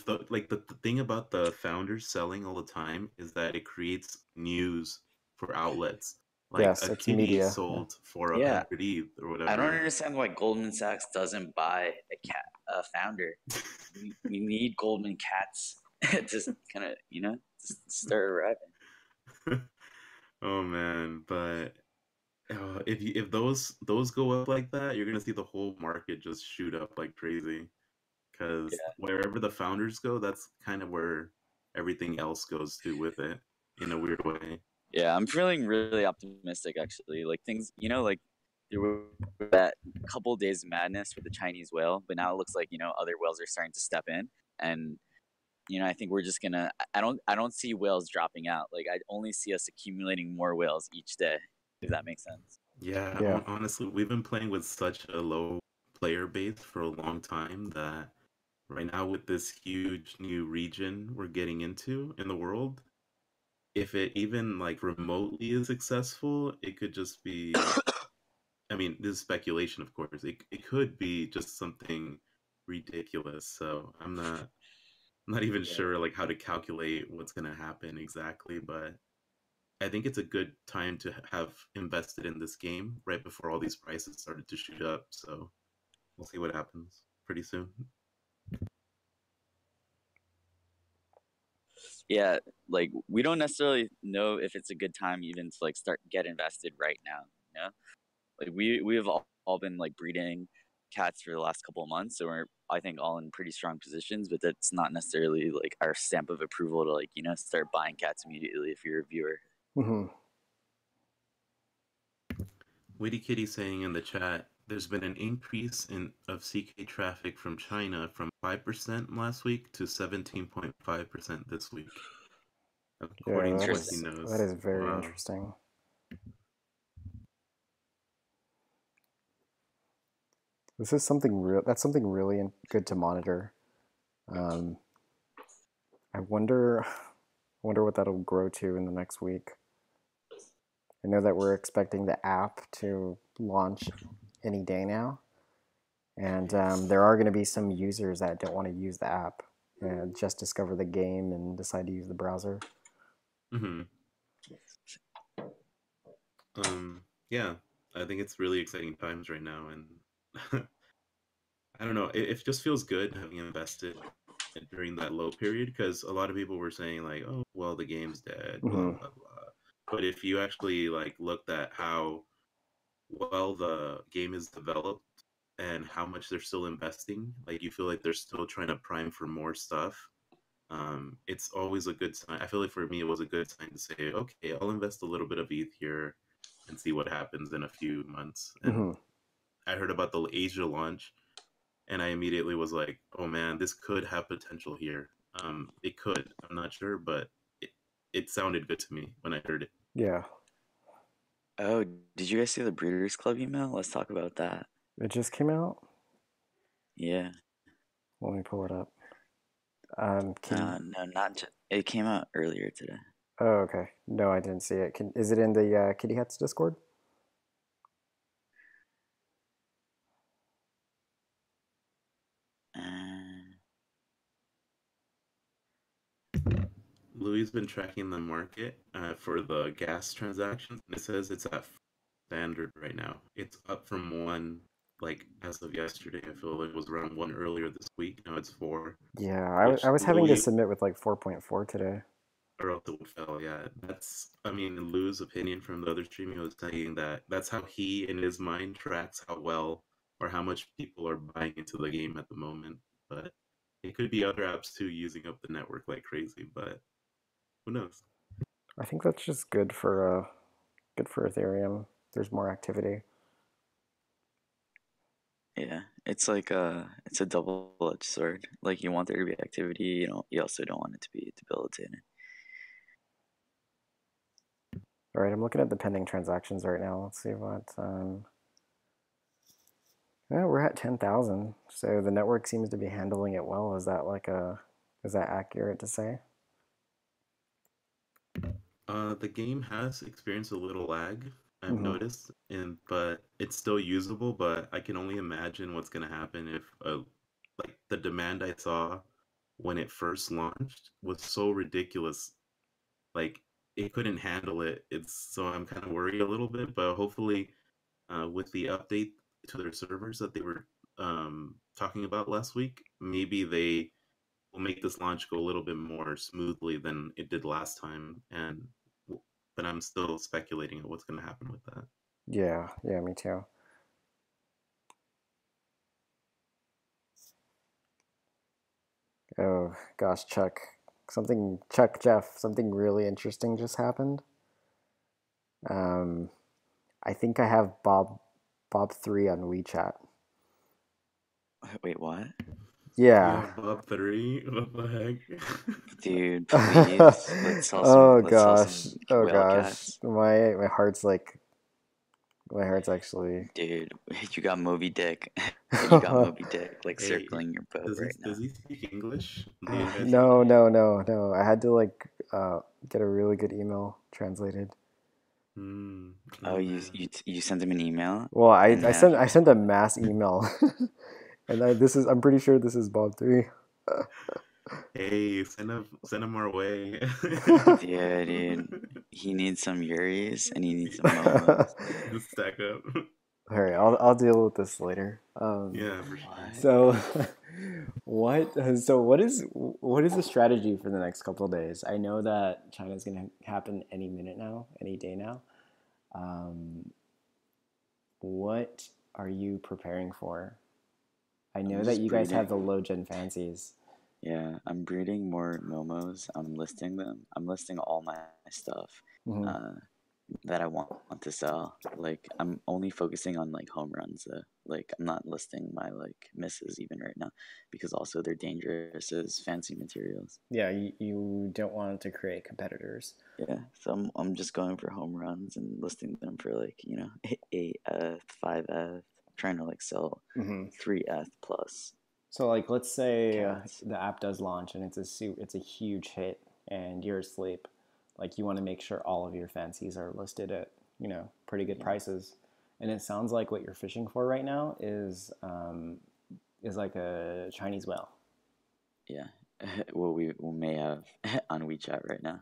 the thing about the founders selling all the time is that it creates news for outlets. Like Yes, a it's kitty media. sold for Yeah, 100 ETH or I don't whatever. understand why Goldman Sachs doesn't buy a founder. We need Goldman cats to kind of start arriving. Oh man, but if those go up like that, you're gonna see the whole market just shoot up like crazy. Because Yeah. wherever the founders go, that's kind of where everything else goes to with it in a weird way. Yeah, I'm feeling really optimistic actually. Like things, like there was that couple days of madness with the Chinese whale, but now it looks like, other whales are starting to step in, and I think we're just gonna I don't see whales dropping out. Like I only see us accumulating more whales each day, if that makes sense. Yeah, Yeah. honestly, we've been playing with such a low player base for a long time that right now with this huge new region we're getting into in the world, if it even like remotely is successful, it could just be, I mean, this is speculation, of course. It could be just something ridiculous. So I'm not even Yeah. sure like how to calculate what's gonna happen exactly, but I think it's a good time to have invested in this game right before all these prices started to shoot up. So we'll see what happens pretty soon. Yeah, like we don't necessarily know if it's a good time even to like get invested right now. Like we have all been like breeding cats for the last couple of months, so we're I think all in pretty strong positions. But that's not necessarily like our stamp of approval to like start buying cats immediately if you're a viewer. Mm-hmm. Witty Kitty saying in the chat, there's been an increase in of CK traffic from China from 5% last week to 17.5% this week, Yeah, according to what he Interesting. that knows. is very Wow. interesting. This is something real. That's something really good to monitor. Um, I wonder what that'll grow to in the next week. I know that we're expecting the app to launch any day now. And there are going to be some users that don't want to use the app and just discover the game and decide to use the browser. Mm-hmm. Yeah, I think it's really exciting times right now, and I don't know, it just feels good having invested during that low period because a lot of people were saying like, oh, well, the game's dead, blah Mm-hmm. blah blah. But if you actually like looked at how well the game is developed and how much they're still investing, like you feel like they're still trying to prime for more stuff. It's always a good sign. I feel like for me, it was a good sign to say, okay, I'll invest a little bit of ETH here and see what happens in a few months. And Mm-hmm. I heard about the Asia launch, and I immediately was like, oh man, this could have potential here. It could. I'm not sure, but it sounded good to me when I heard it. Yeah, Oh, did you guys see the Breeders' Club email? Let's talk about that. it just came out. Yeah. Let me pull it up. No, not just. It came out earlier today. Oh, okay. No, I didn't see it. Is it in the Kitty Hats Discord? Uh, Louis been tracking the market for the gas transactions, and it says it's at standard right now. It's up from one, like as of yesterday. I feel like it was around one earlier this week. Now it's four, Yeah, I which was having to Louis submit with like 4.4 today. or else it would fail. Yeah, that's. I mean, in Lou's opinion from the other stream, he was saying that that's how he, in his mind, tracks how well or how much people are buying into the game at the moment. But it could be other apps too using up the network like crazy. But who knows? I think that's just good for Ethereum. There's more activity. yeah, it's like it's a double-edged sword. Like you want there to be activity, you also don't want it to be debilitating. All right, I'm looking at the pending transactions right now. Let's see what. Yeah, we're at 10,000. So the network seems to be handling it well. Is that accurate to say? The game has experienced a little lag, I've Mm-hmm. noticed, but it's still usable. But I can only imagine what's gonna happen if, like the demand I saw when it first launched was so ridiculous, like it couldn't handle it. It's so I'm kind of worried a little bit, but hopefully, with the update to their servers that they were talking about last week, maybe they will make this launch go a little bit more smoothly than it did last time. And but I'm still speculating on what's going to happen with that. Yeah, yeah, me too. Oh gosh, Jeff, something really interesting just happened. Um, I think I have Bob3 on WeChat. Wait, what? You Yeah. have Bob 3? What the heck? Dude, please, Oh let's sell gosh. some Oh whale gosh. cats. My heart's actually Dude, you got Moby Dick. You got Moby Dick like Hey, circling your boat does he right now. does he speak English? The invite No, speaking? no, no, no. I had to get a really good email translated. Oh, Oh man. you sent him an email, Well, and now he I sent a mass email, and I'm pretty sure this is Bob3. Hey, send him our way. yeah, dude, he needs some Yuris and he needs some Momos. He needs to stack up. All right, I'll deal with this later. Yeah, for sure. What? So, what is the strategy for the next couple of days? I know that China's going to happen any minute now, any day now. Um, what are you preparing for? I I'm know that just you guys have the breeding. low gen fancies. Yeah, I'm breeding more Momos. I'm listing them. I'm listing all my stuff. Hmm. Uh, that I want to sell. Like I'm only focusing on like home runs though. Like I'm not listing my like misses even right now because also they're dangerous as fancy materials. Yeah, you don't want to create competitors. Yeah, so I'm just going for home runs and listing them for like 8F, 5F, trying to like sell Hmm. 3F plus So, like, let's say cats. the app does launch and it's a huge hit, and you're asleep. Like, you want to make sure all of your fancies are listed at pretty good prices. And it sounds like what you're fishing for right now is like a Chinese whale. Yeah. What we may have on WeChat right now.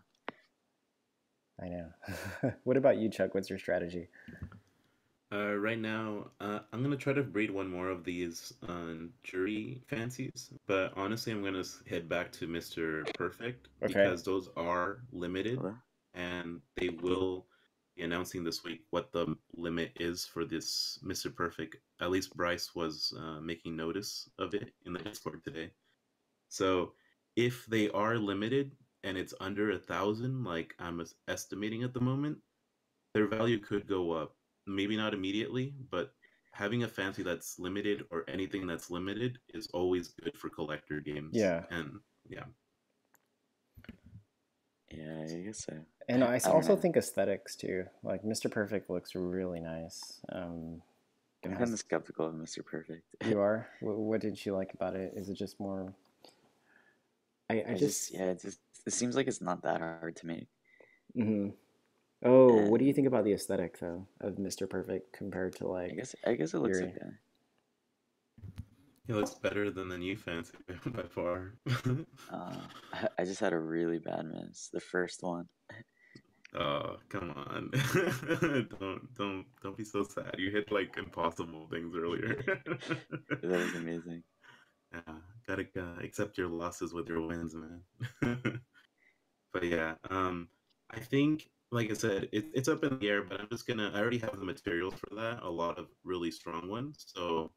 I know. What about you, Chuck? What's your strategy? Right now, I'm gonna try to breed one more of these jury fancies, but honestly, I'm gonna head back to Mr. Perfect Okay. because those are limited, Hello? and they will be announcing this week what the limit is for this Mr. Perfect. At least Bryce was making notice of it in the Discord today. So if they are limited and it's under 1,000, like I'm estimating at the moment, their value could go up. Maybe not immediately, but having a fancy that's limited or anything that's limited is always good for collector games. Yeah. And yeah. Yeah, I guess so. And I I don't also know. think aesthetics too. Like Mr. Perfect looks really nice. I'm kind of skeptical of Mr. Perfect. You are? What did you like about it? Is it just more? I just yeah, it seems like it's not that hard to make. Mm-hmm. Oh, what do you And think about the aesthetic though of Mr. Perfect compared to like I guess it looks Yuri? okay. It looks better than the new fancy by far. I just had a really bad miss. The first one. Oh, come on. Don't be so sad. You hit like impossible things earlier. That was amazing. Yeah, gotta accept your losses with your wins, man. But yeah, I think, like I said, it's up in the air. But I already have the materials for that. A lot of really strong ones. So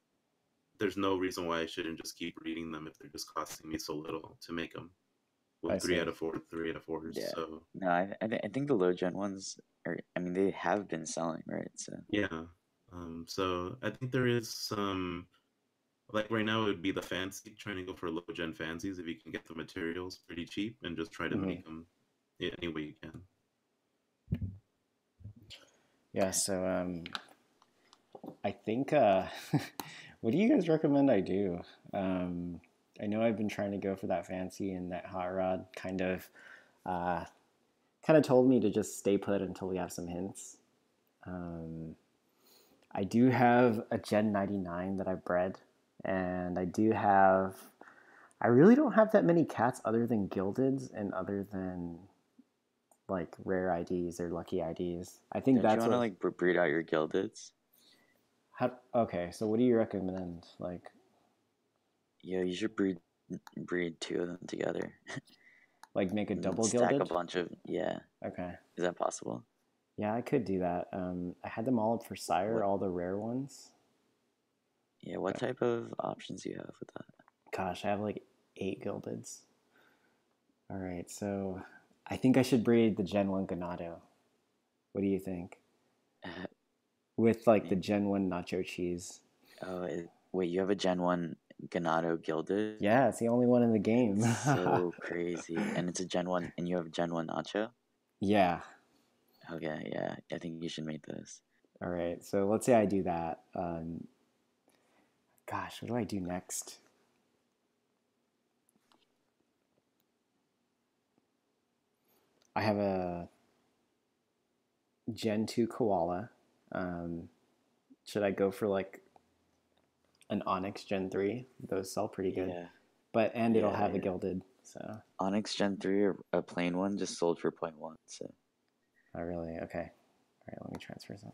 there's no reason why I shouldn't just keep reading them if they're just costing me so little to make them I with see. 3 out of 4s. Yeah. So No, I think the low gen ones are. I mean, they have been selling, right? So yeah. So I think there is some, like right now it would be the fancy, trying to go for low gen fancies if you can get the materials pretty cheap and just try to Mm-hmm. make them any way you can. Yeah. So I think what do you guys recommend I do? I know I've been trying to go for that fancy, and that hot rod uh, kind of told me to just stay put until we have some hints. I do have a Gen 99 that I bred, and I really don't have that many cats other than gildeds and other than like rare IDs or lucky IDs. I think don't you that's want to what. like breed out your gildeds? Okay, so what do you recommend? Like, Yeah, you should breed two of them together. like make a And then double stack a gilded? bunch of Okay. Is that possible? Yeah, I could do that. I had them all up for sire, What? all the rare ones. Yeah, what type of options do you have with that? Gosh, I have like 8 gildeds. All right, so I think I should breed the Gen 1 Ganado. What do you think? With like the Gen 1 nacho cheese. Wait, you have a Gen 1 Ganado gilded? Yeah, it's the only one in the game. So crazy. And it's a Gen 1, and you have Gen 1 Nacho? Yeah. Okay, yeah, I think you should make this. All right, so let's say I do that. Gosh, what do I do next? I have a Gen 2 Koala. Should I go for like an Onyx Gen 3? Those sell pretty good. Yeah. And it'll Yeah, have a yeah. gilded, so. Onyx Gen 3, a plain one, just sold for 0.1, so. Oh, really? Okay. All right, let me transfer some.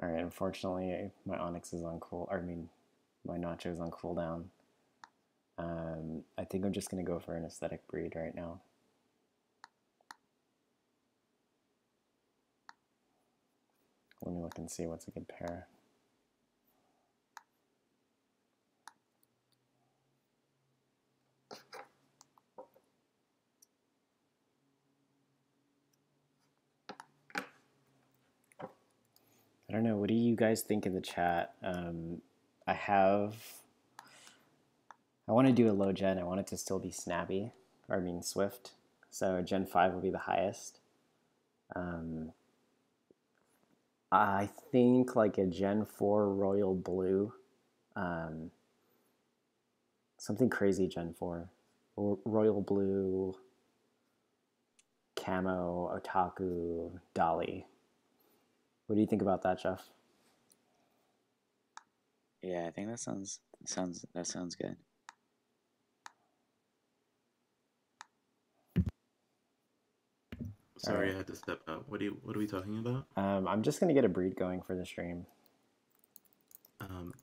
All right, unfortunately, my Onyx is on cool, I mean, my Nacho is on cooldown. I think I'm just going to go for an aesthetic breed right now. Let me look and see what's a good pair. I don't know. What do you guys think in the chat? I want to do a low gen. I want it to still be snappy, or I mean swift. So Gen 5 will be the highest. I think like a Gen 4 Royal Blue. Um, something crazy Gen 4. Royal Blue, Camo, Otaku, Dolly. What do you think about that, Jeff? Yeah, I think that sounds good. All Sorry, right. I had to step out. What are we talking about? I'm just going to get a breed going for the stream. Um,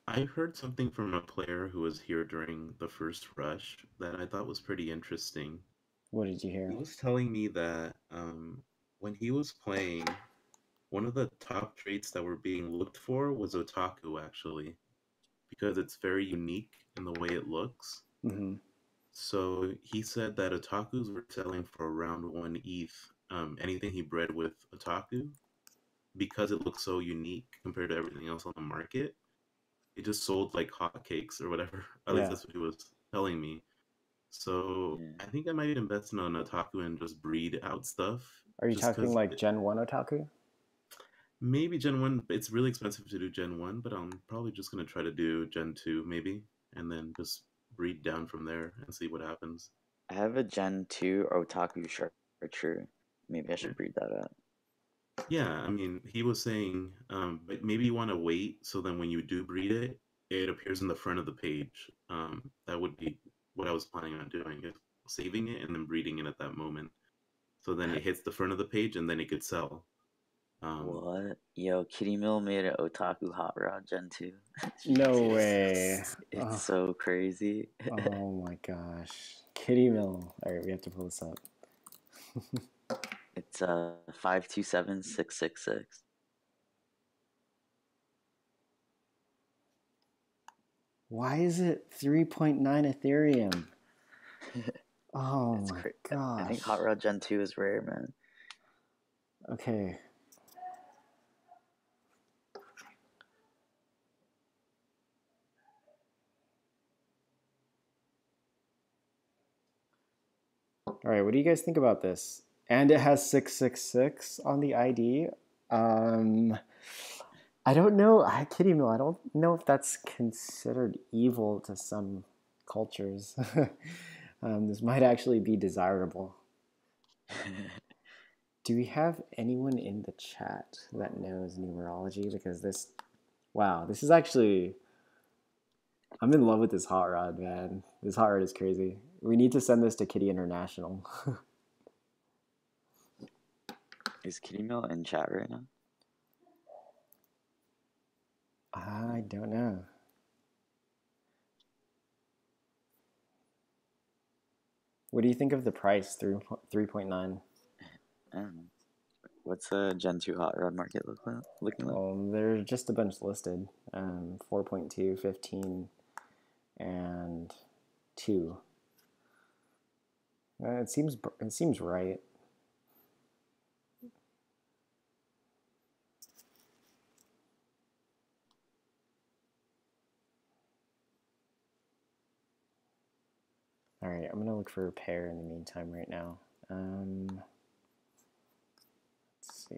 I heard something from a player who was here during the first rush that I thought was pretty interesting. What did you He hear? was telling me that when he was playing, one of the top traits that were being looked for was otaku, actually, because it's very unique in the way it looks. Mm-hmm. So he said that otakus were selling for around 1 ETH, anything he bred with otaku, because it looks so unique compared to everything else on the market. It just sold like hotcakes or whatever. At least Yeah. that's what he was telling me. So Yeah. I think I might invest in an otaku and just breed out stuff. Are you Just talking because like Gen 1 Otaku? maybe Gen 1, it's really expensive to do Gen 1, but I'm probably just going to try to do Gen 2 maybe, and then just breed down from there and see what happens. I have a Gen 2 Otaku Chartre. Maybe I Yeah. should breed that out. Yeah, I mean, he was saying, but maybe you want to wait so then when you do breed it, it appears in the front of the page. That would be what I was planning on doing, is saving it and then breeding it at that moment. So then it hits the front of the page and then it could sell. What? Yo, Kitty Mill made an Otaku Hot Rod Gen 2. No it's, way. it's Oh, so crazy. oh my gosh. Kitty Mill. All right, we have to pull this up. It's 527666. Why is it 3.9 Ethereum? Oh It's my crazy. I think gosh. Hot Rod Gen 2 is rare, man. Okay. All right, what do you guys think about this? And it has 666 on the ID. I don't know. Kitty Mill, I don't know if that's considered evil to some cultures. This might actually be desirable. Do we have anyone in the chat that knows numerology? Because wow, this is actually, I'm in love with this hot rod, man. This hot rod is crazy. We need to send this to Kitty International. Is Kitty Mill in chat right now? I don't know. What do you think of the price, 3.9? I don't know. What's the Gen 2 Hot Rod market looking like? There's just a bunch listed. 4.2, 15, and 2. It seems right. All right, I'm gonna look for a pair in the meantime right now. Let's see.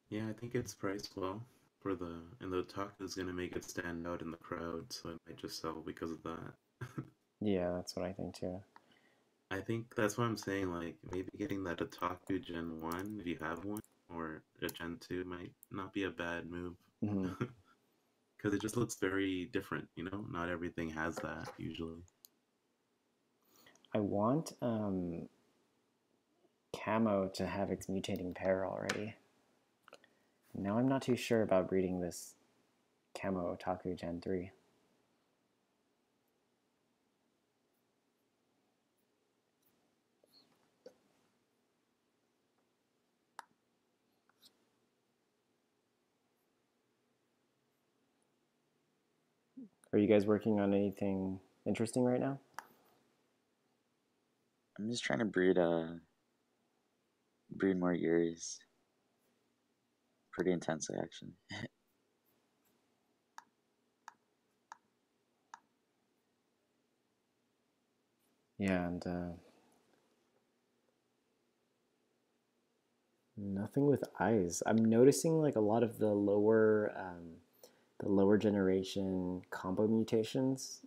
Yeah, I think it's priced well and the otaku is gonna make it stand out in the crowd, so it might just sell because of that. Yeah, that's what I think too. I think that's why I'm saying, like, maybe getting that otaku Gen 1, if you have one, or a Gen 2 might not be a bad move. Mm-hmm. Because it just looks very different, you know? Not everything has that, usually. I want Camo to have its mutating pair already. Now I'm not too sure about breeding this Camo Otaku Gen 3. Are you guys working on anything interesting right now? I'm just trying to breed more Yuris. Pretty intensely, actually. Yeah, and Nothing with eyes. I'm noticing like a lot of the lower generation combo mutations.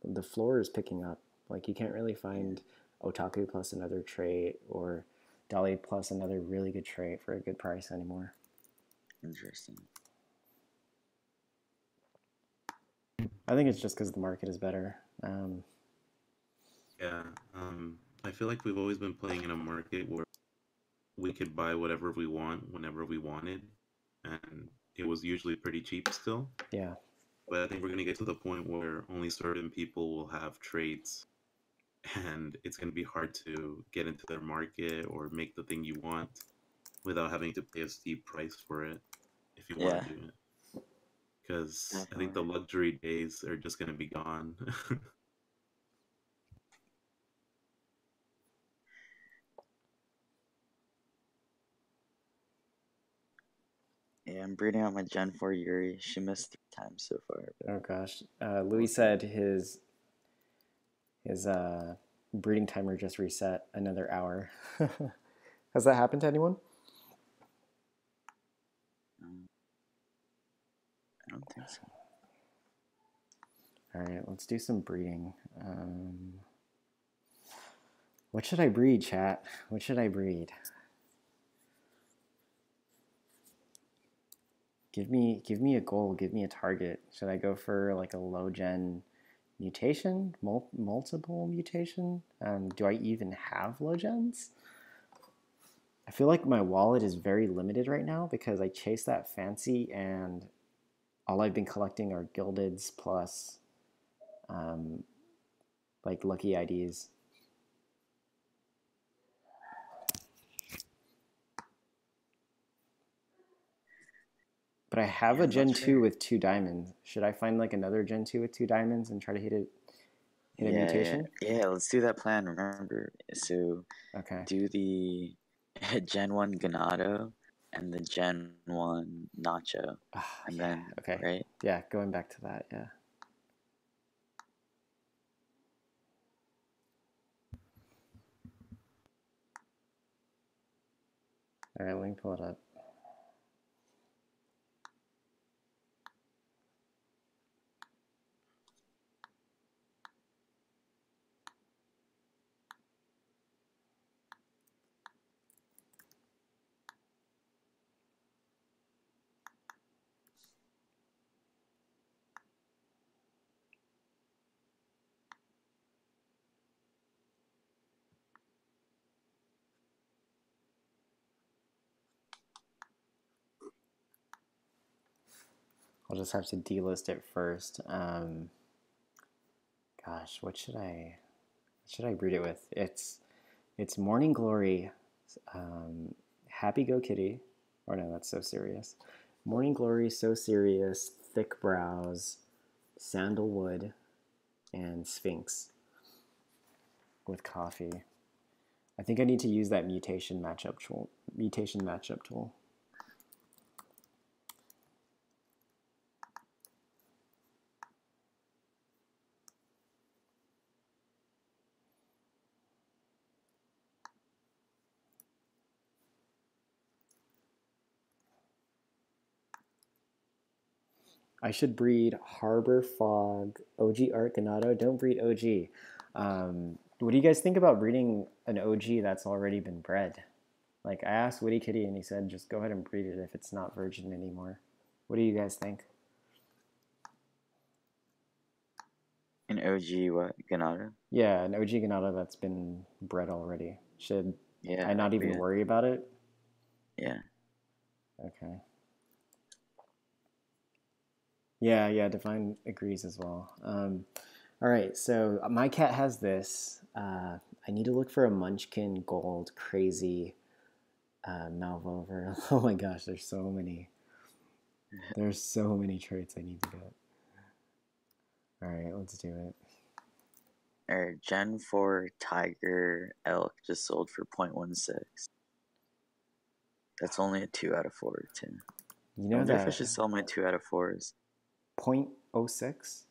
The floor is picking up. Like you can't really find Otaku plus another trait or Dolly plus another really good trait for a good price anymore. Interesting. I think it's just because the market is better. Yeah, I feel like we've always been playing in a market where we could buy whatever we want whenever we wanted, and it was usually pretty cheap still. Yeah. But I think we're gonna get to the point where only certain people will have traits, and it's gonna be hard to get into their market or make the thing you want without having to pay a steep price for it if you want Yeah, to do it. Because I think the definitely. luxury days are just gonna be gone. Yeah, I'm breeding out my Gen 4 Yuri. She missed 3 times so far. Oh gosh. Louis said his breeding timer just reset another hour. Has that happened to anyone? I don't think so. All right, let's do some breeding. What should I breed, chat? What should I breed? Give me a goal. Give me a target. Should I go for like a low gen mutation, multiple mutation? Do I even have low gens? I feel like my wallet is very limited right now because I chase that fancy and all I've been collecting are gildeds plus like lucky IDs. But I have Yeah, a I'm not Gen sure. 2 with 2 diamonds. Should I find like another Gen 2 with 2 diamonds and try to hit a Yeah. mutation? Yeah, let's do that plan. Remember, so Okay. do the Gen 1 Ganado and the Gen 1 Nacho. And Yeah. then, Okay. right? Yeah, going back to that. Yeah. All right, let me pull it up. I'll just have to delist it first. Gosh, what should I breed it with? It's Morning Glory, Happy Go Kitty, or no, that's So Serious. Morning Glory, So Serious, Thick Brows, Sandalwood, and Sphinx with coffee. I think I need to use that mutation matchup tool. I should breed Harbor Fog, OG Art Ganado. Don't breed OG. What do you guys think about breeding an OG that's already been bred? Like I asked Witty Kitty and he said just go ahead and breed it if it's not virgin anymore. What do you guys think? An OG what? Ganado? Yeah, an OG Ganado that's been bred already. Should Yeah, I not even worry about it? Yeah. Okay. Yeah, Divine agrees as well. All right, so my cat has this. I need to look for a Munchkin Gold Crazy Malvolver. Oh my gosh, there's so many. There's so many traits I need to get. All right, let's do it. Or Gen 4 Tiger Elk just sold for 0.16. That's only a 2 out of 4 too. You I know wonder if I that should sell my 2 out of 4s. 0.06?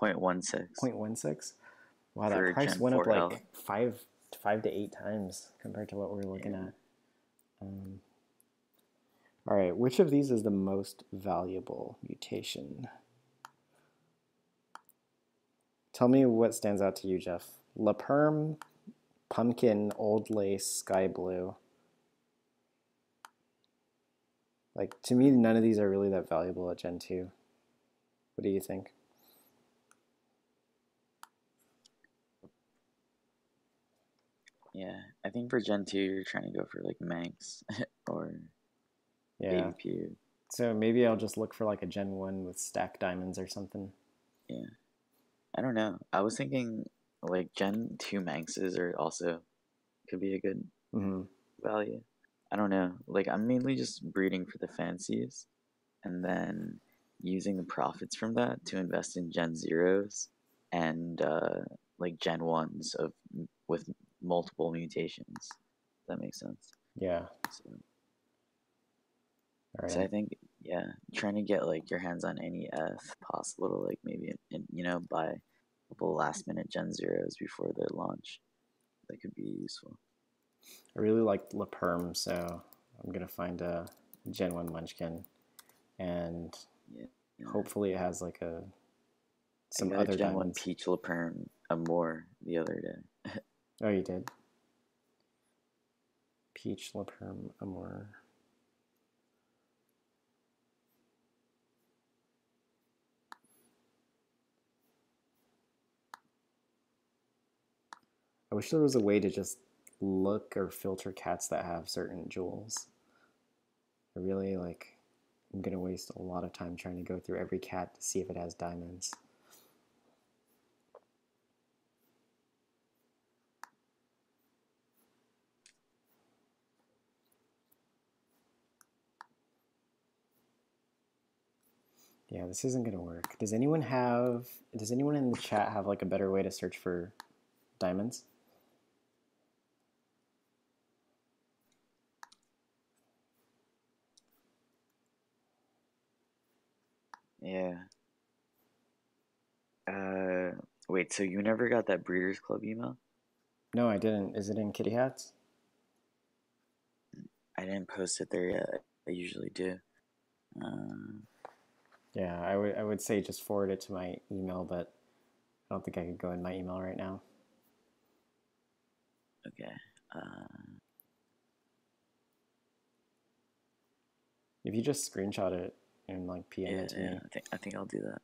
0.16 0.16? Wow, that for price Gen went up 4 Elk. like five to 8 times compared to what we were looking at. All right, which of these is the most valuable mutation? Tell me what stands out to you, Jeff. La Perm, Pumpkin, Old Lace, Sky Blue. Like, to me, none of these are really that valuable at Gen 2. What do you think? Yeah, I think for Gen 2, you're trying to go for like Manx or Yeah. Baby Pew. So maybe I'll just look for like a Gen 1 with stacked diamonds or something. Yeah. I don't know. I was thinking like Gen 2 Manxes are also could be a good value. I don't know. Like I'm mainly just breeding for the fancies and then using the profits from that to invest in Gen Zeros and like Gen 1s of with multiple mutations. Does that make sense? Yeah. So, All so I right. think yeah, trying to get like your hands on any F possible to like maybe buy a couple last minute Gen Zeros before their launch. That could be useful. I really like La Perm, so I'm going to find a Gen 1 Munchkin. And Yeah. hopefully it has like some I got other a Gen diamonds. 1 Peach La Perm Amour the other day. Oh, you did? Peach La Perm Amour. I wish there was a way to just look or filter cats that have certain jewels. I really like, I'm going to waste a lot of time trying to go through every cat to see if it has diamonds. Yeah, this isn't going to work. Does anyone in the chat have like a better way to search for diamonds? Yeah. Wait, so you never got that Breeders Club email? No, I didn't. Is it in Kitty Hats? I didn't post it there yet. I usually do. Yeah, I would say just forward it to my email, but I don't think I could go in my email right now. Okay. If you just screenshot it and like PM it to me. I think I'll do that.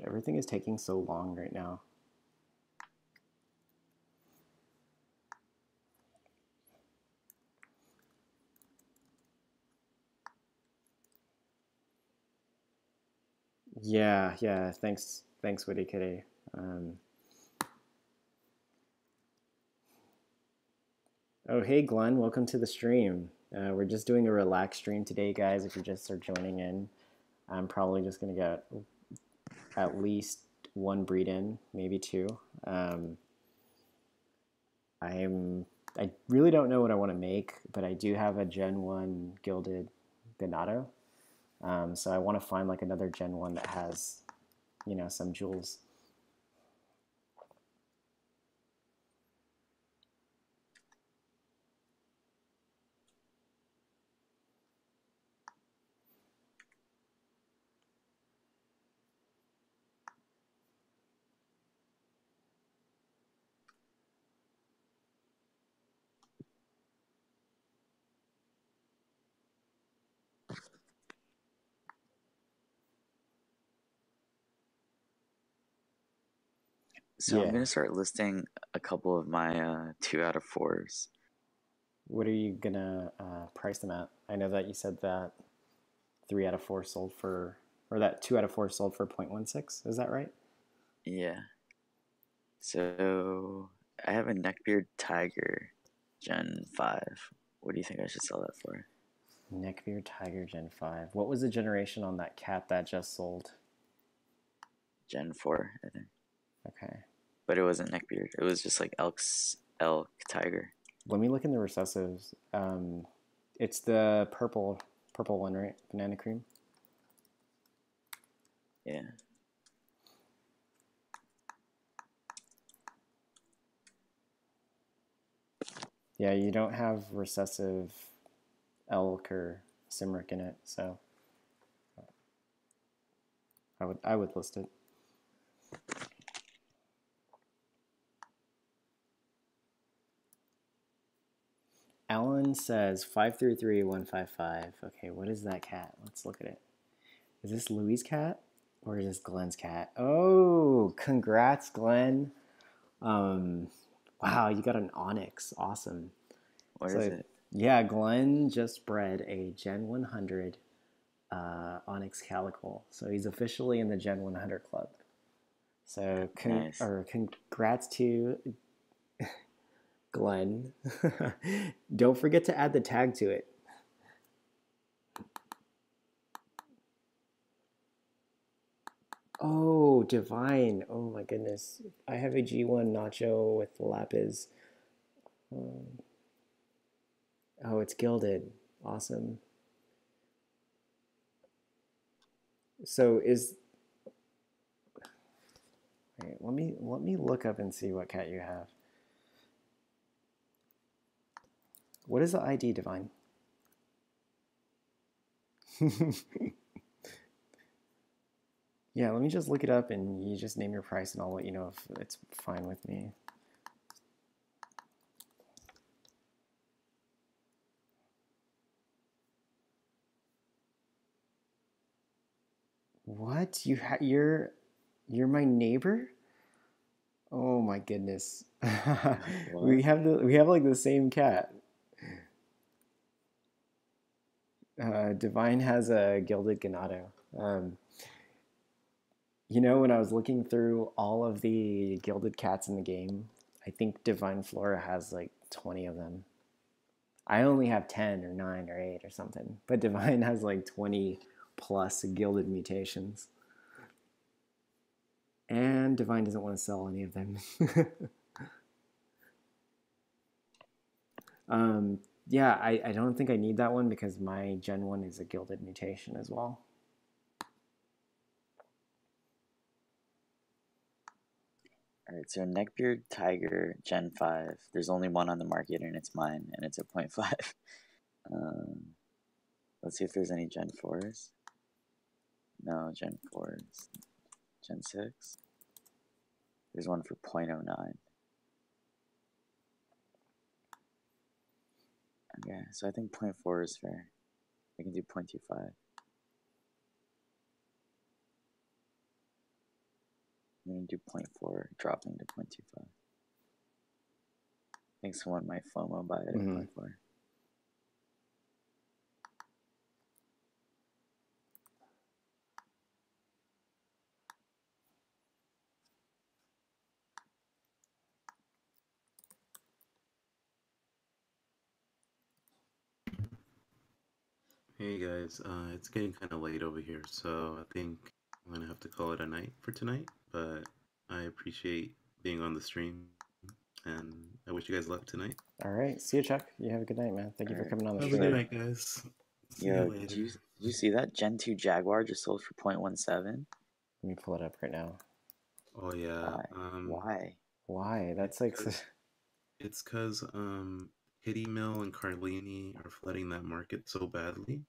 Everything is taking so long right now. Yeah. Thanks, Witty Kitty. Oh, hey, Glenn. Welcome to the stream. We're just doing a relaxed stream today, guys. If you just are joining in, I'm probably just going to get at least one breed in, maybe two. I really don't know what I want to make, but I do have a Gen 1 Gilded Ganado. So I want to find like another Gen 1 that has, some jewels. So I'm gonna start listing a couple of my 2 out of 4s. What are you gonna price them at? I know that you said that 3 out of 4 sold for, or that 2 out of 4 sold for 0.16. Is that right? Yeah. So I have a Neckbeard Tiger Gen 5. What do you think I should sell that for? Neckbeard Tiger Gen 5. What was the generation on that cat that just sold? Gen 4, I think. Okay. But it wasn't Neckbeard. It was just like elk tiger. Let me look in the recessives. It's the purple purple one, right? Banana cream. Yeah. Yeah, you don't have recessive elk or Simric in it, so I would list it. Alan says 533155. Okay, what is that cat? Let's look at it. Is this Louis' cat or is this Glenn's cat? Oh, congrats, Glenn. Wow, you got an onyx. Awesome. Where is it? Yeah, Glenn just bred a Gen 100 onyx calico. So he's officially in the Gen 100 club. So Nice. congrats to Glenn. Don't forget to add the tag to it. Oh, Divine. Oh my goodness. I have a G1 Nacho with Lapis. Oh, it's gilded. Awesome. So is... Wait, let me look up and see what cat you have. What is the ID, Divine? Yeah, let me just look it up and you just name your price and I'll let you know if it's fine with me. What? You're my neighbor? Oh my goodness. we have like the same cat. Divine has a gilded ganado. You know, when I was looking through all of the gilded cats in the game, I think Divine Flora has like 20 of them. I only have 10 or 9 or 8 or something, but Divine has like 20 plus gilded mutations. And Divine doesn't want to sell any of them. Yeah, I don't think I need that one because my Gen 1 is a gilded mutation as well. Alright, so Neckbeard Tiger Gen 5. There's only one on the market and it's mine, and it's at 0.5. Let's see if there's any Gen 4s. No, Gen 4s. Gen 6. There's one for 0.09. Okay, so I think 0.4 is fair. I can do 0.25. I'm going to do 0.4, dropping to 0.25. I think someone might FOMO buy it at 0.4. Hey guys, it's getting kind of late over here, so I think I'm gonna have to call it a night for tonight. But I appreciate being on the stream, and I wish you guys luck tonight. All right, see you, Chuck. You have a good night, man. Thank you for coming on the stream. Have a good night, guys. See you later. Did you see that Gen 2 Jaguar just sold for 0.17? Let me pull it up right now. Oh yeah. Why? Why? That's like... It's because Kitty Mill and Carlini are flooding that market so badly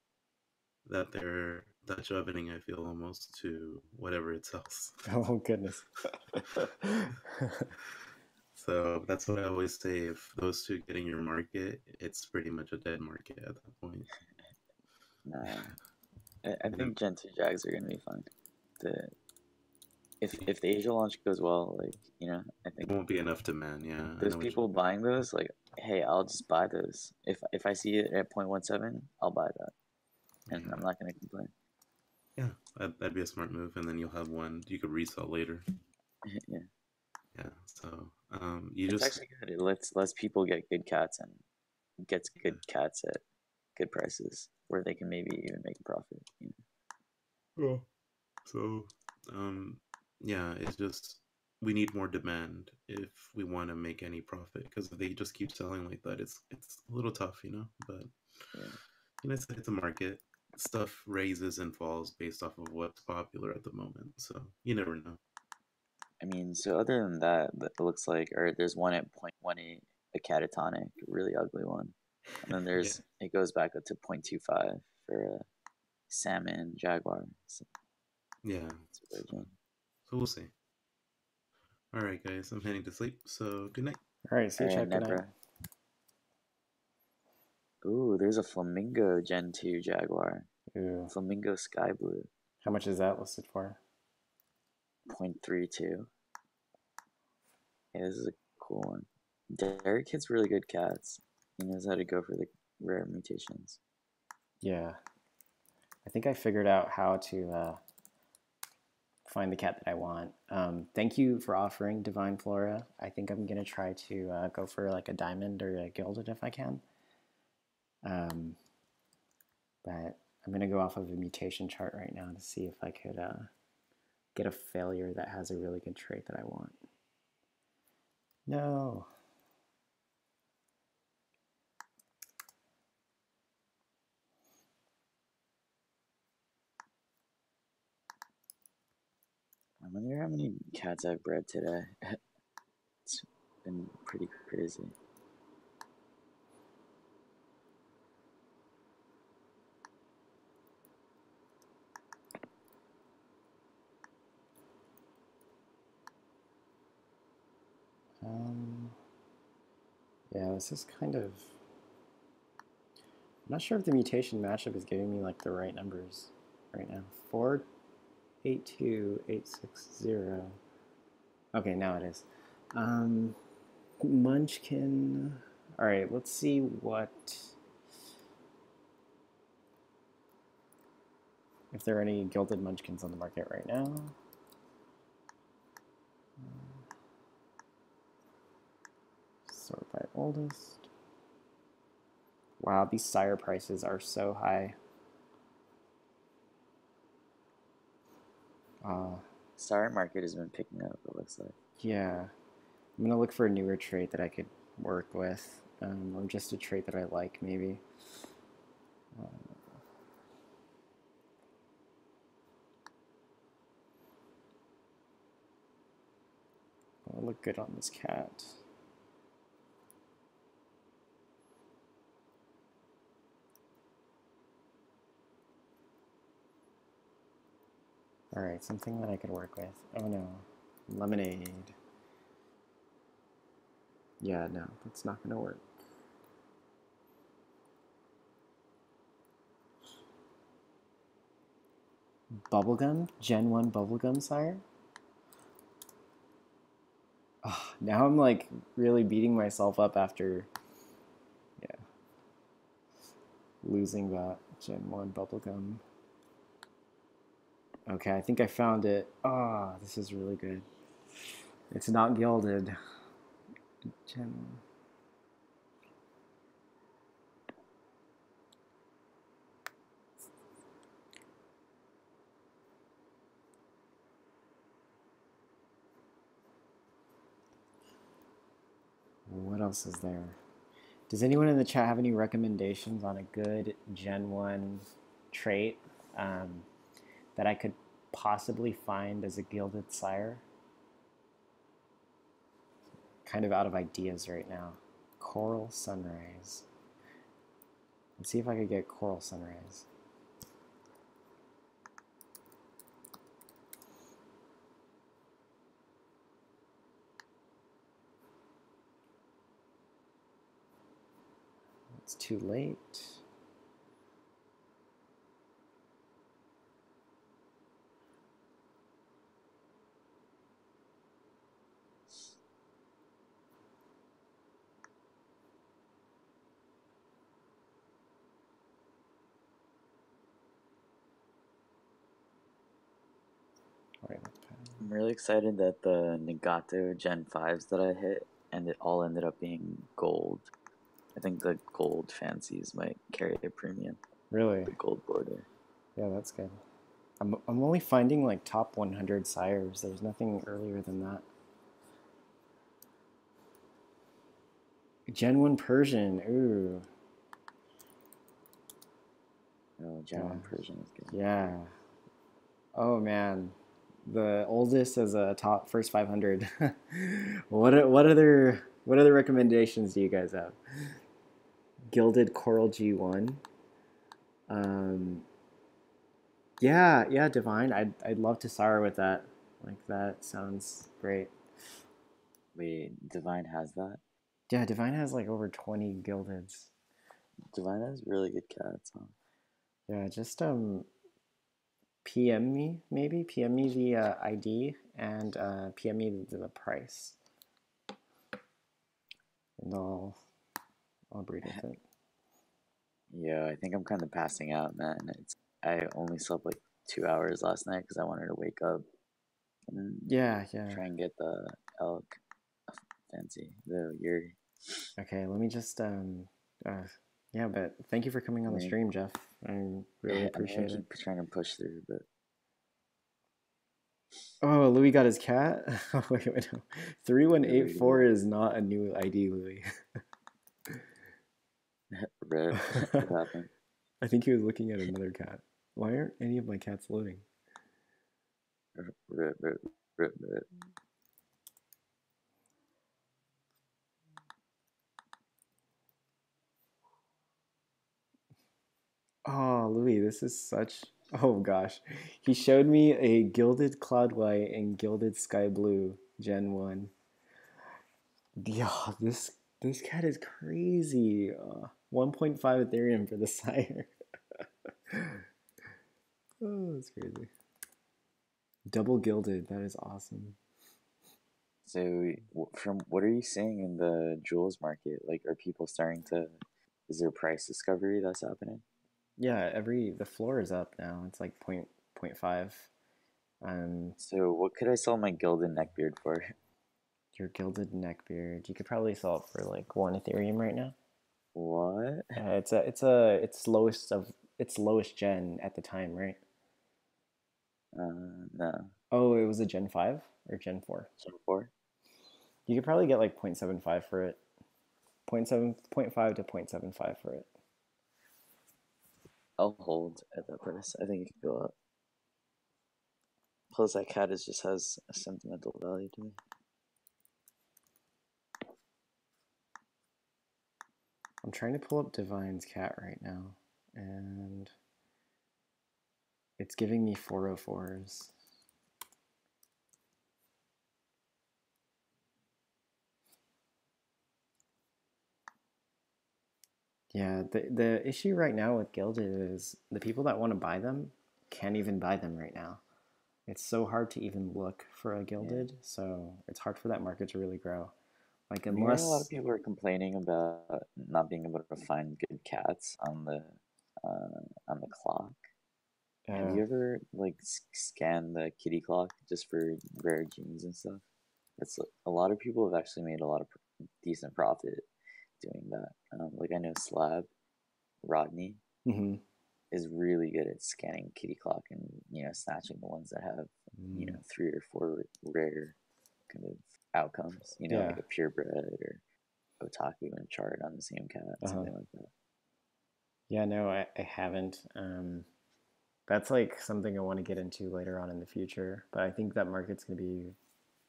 that they're Dutch ovening, I feel, almost to whatever it sells. Oh, goodness. So that's what I always say. If those two get in your market, it's pretty much a dead market at that point. Nah. I think Gen 2 Jags are going to be fun. If the Asia launch goes well, like, you know, I think... It won't be enough demand, yeah. There's people buying those, like, hey, I'll just buy those. If I see it at 0.17, I'll buy that. And I'm not going to complain. Yeah, that'd be a smart move, and then you'll have one you could resell later. Yeah. Yeah, so it's actually good. It lets people get good cats and gets good cats at good prices where they can maybe even make a profit. You know? Yeah. So, yeah, it's just we need more demand if we want to make any profit, because if they just keep selling like that, it's a little tough, you know. But you know, it's a market. stuff raises and falls based off of what's popular at the moment. So you never know. I mean, so other than that, it looks like, or there's one at 0.18, a catatonic, a really ugly one. And then Yeah. it goes back up to 0.25 for a salmon jaguar. So, Yeah. So we'll see. All right, guys, I'm heading to sleep. So good night. All right, see you, All right, Chuck. Good night. Nebra. Ooh, there's a flamingo Gen 2 jaguar. Ooh. Flamingo sky blue. How much is that listed for? 0.32. Yeah, this is a cool one. Derek hits really good cats. He knows how to go for the rare mutations. Yeah. I think I figured out how to find the cat that I want. Thank you for offering Divine Flora. I think I'm going to try to go for like a diamond or a gilded if I can. But I'm going to go off of a mutation chart right now to see if I could get a failure that has a really good trait that I want. No. I wonder how many cats I've bred today. It's been pretty crazy. Yeah, this is kind of... I'm not sure if the mutation matchup is giving me like the right numbers right now. 482860. Okay, now it is. Munchkin. All right, let's see what... if there are any gilded munchkins on the market right now. Sort by oldest. Wow, these sire prices are so high. Sire market has been picking up, it looks like. Yeah. I'm going to look for a newer trait that I could work with, or just a trait that I like, maybe. It'll look good on this cat. All right, something that I could work with. Oh no, lemonade. Yeah, no, that's not gonna work. Bubblegum? Gen 1 bubblegum, sire? Oh, now I'm like really beating myself up after, yeah, losing that Gen 1 bubblegum. Okay, I think I found it. Ah, oh, this is really good. It's not gilded. Gen 1. What else is there? Does anyone in the chat have any recommendations on a good Gen 1 trait that I could possibly find as a gilded sire? Kind of out of ideas right now. Coral Sunrise. Let's see if I could get Coral Sunrise. It's too late. All right, let's pass. I'm really excited that the Nagato Gen 5s that I hit, and it all ended up being gold. I think the gold fancies might carry a premium. Really? The gold border. Yeah, that's good. I'm only finding like top 100 sires. There's nothing earlier than that. Gen 1 Persian. Ooh. Oh, Gen 1 Persian is good. Yeah. Oh man, the oldest is a top first 500. What other recommendations do you guys have? Gilded Coral G1. Um, yeah, Divine. I'd love to Sara with that. Like that sounds great. Wait, Divine has that? Yeah, Divine has like over 20 gildeds. Divine has really good cats, huh? Yeah, just PM me maybe. PM me the ID and PM me the price, and I'll breed with it. Yeah, I think I'm kind of passing out, man. I only slept like 2 hours last night because I wanted to wake up and Yeah. try and get the elk fancy, the Yuri. Okay, let me just yeah, but thank you for coming on the stream, Jeff. I really I'm gonna appreciate it. keep trying to push through, but Oh, Louis got his cat. Wait, no. 3184 go? is not a new ID, Louis. Rip. What happened? I think he was looking at another cat. Why aren't any of my cats loading? Rip. Oh, Louis, this is such. Oh gosh, he showed me a gilded cloud white and gilded sky blue Gen 1. Yeah, this cat is crazy. 1.5 Ethereum for the sire. Oh, that's crazy. Double gilded. That is awesome. So, from what are you seeing in the jewels market? Like, are people starting to? Is there price discovery that's happening? Yeah, the floor is up now. It's like point 0.5. So, what could I sell my gilded neckbeard for? Your gilded neckbeard. You could probably sell it for like 1 Ethereum right now. What? It's lowest gen at the time, right? No. Oh, it was a Gen 5 or Gen 4. Gen 4? You could probably get like 0.75 for it. 0.5 to 0.75 for it. I'll hold at that price. I think it could go up. Plus, that cat just has a sentimental value to me. I'm trying to pull up Divine's cat right now, and it's giving me 404s. Yeah, the issue right now with Gilded is the people that want to buy them can't even buy them right now. It's so hard to even look for a Gilded, so it's hard for that market to really grow. Like I'm hearing a lot unless of people are complaining about not being able to find good cats on the clock. Have you ever like scanned the kitty clock just for rare genes and stuff? It's a lot of people have actually made a lot of decent profit doing that. Like I know Slab Rodney mm-hmm. is really good at scanning kitty clock and snatching the ones that have 3 or 4 rare kind of outcomes. Yeah. Like a purebred or otaku and chart on the same cat, something like that. Yeah, no, I haven't. That's like something I want to get into later on in the future, but I think that market's going to be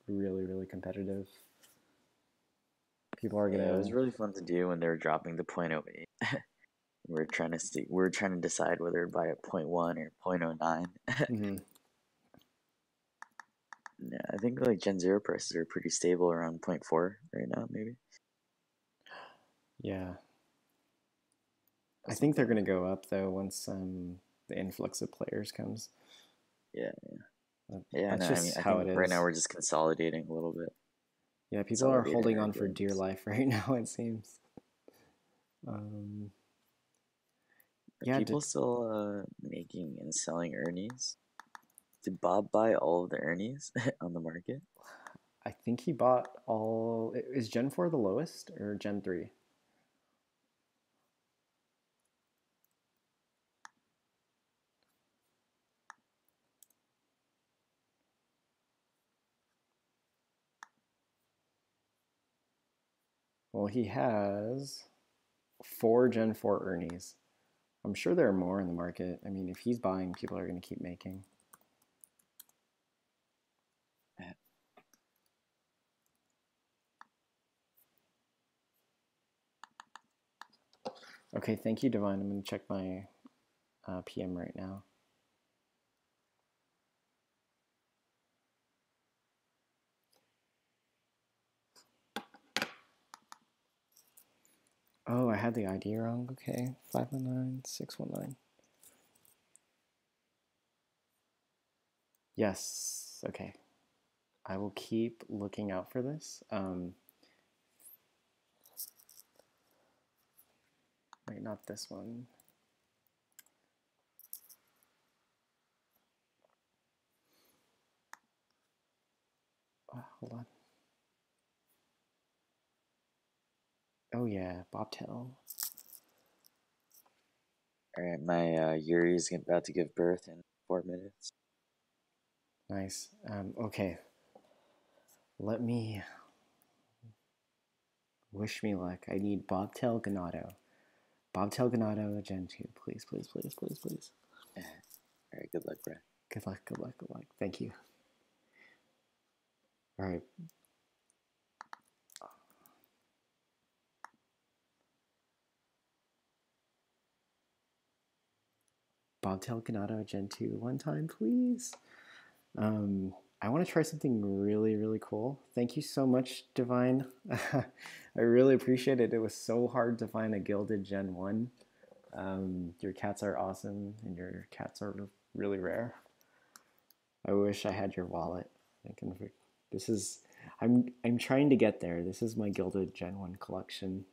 really, really competitive. People are going to. Yeah, it was really fun to do when they were dropping the 0.08. We're trying to see. We're trying to decide whether to buy at 0.1 or 0.09. Mm-hmm. Yeah, I think like Gen 0 prices are pretty stable around 0.4 right now, maybe. Yeah. I think they're going to go up though once the influx of players comes. Yeah. That's no, just I how think it is. right now we're just consolidating a little bit. Yeah, people are holding on for dear life right now, it seems. Are people still making and selling Ernies? Did Bob buy all of the Ernies on the market? I think he bought all. Is Gen 4 the lowest or Gen 3? Well, he has 4 Gen 4 Ernies. I'm sure there are more in the market. I mean, if he's buying, people are going to keep making. Okay, thank you, Divine. I'm going to check my PM right now. Oh, I had the ID wrong. Okay, 519-619. Yes, okay. I will keep looking out for this. Wait, not this one. Oh, hold on. Oh yeah, Bobtail. All right, my Yuri is about to give birth in 4 minutes. Nice. Okay. Let me wish me luck. I need Bobtail Ganado. Bobtail Ganado Gen 2. Please, please, please, please, please. All right, good luck, bro. Good luck, good luck, good luck. Thank you. All right. Bobtail Ganado Gen 2 one time, please. I want to try something really, really cool. Thank you so much, Divine. I really appreciate it. It was so hard to find a gilded Gen 1. Your cats are awesome, and your cats are really rare. I wish I had your wallet. This is, I'm trying to get there. This is my gilded Gen 1 collection.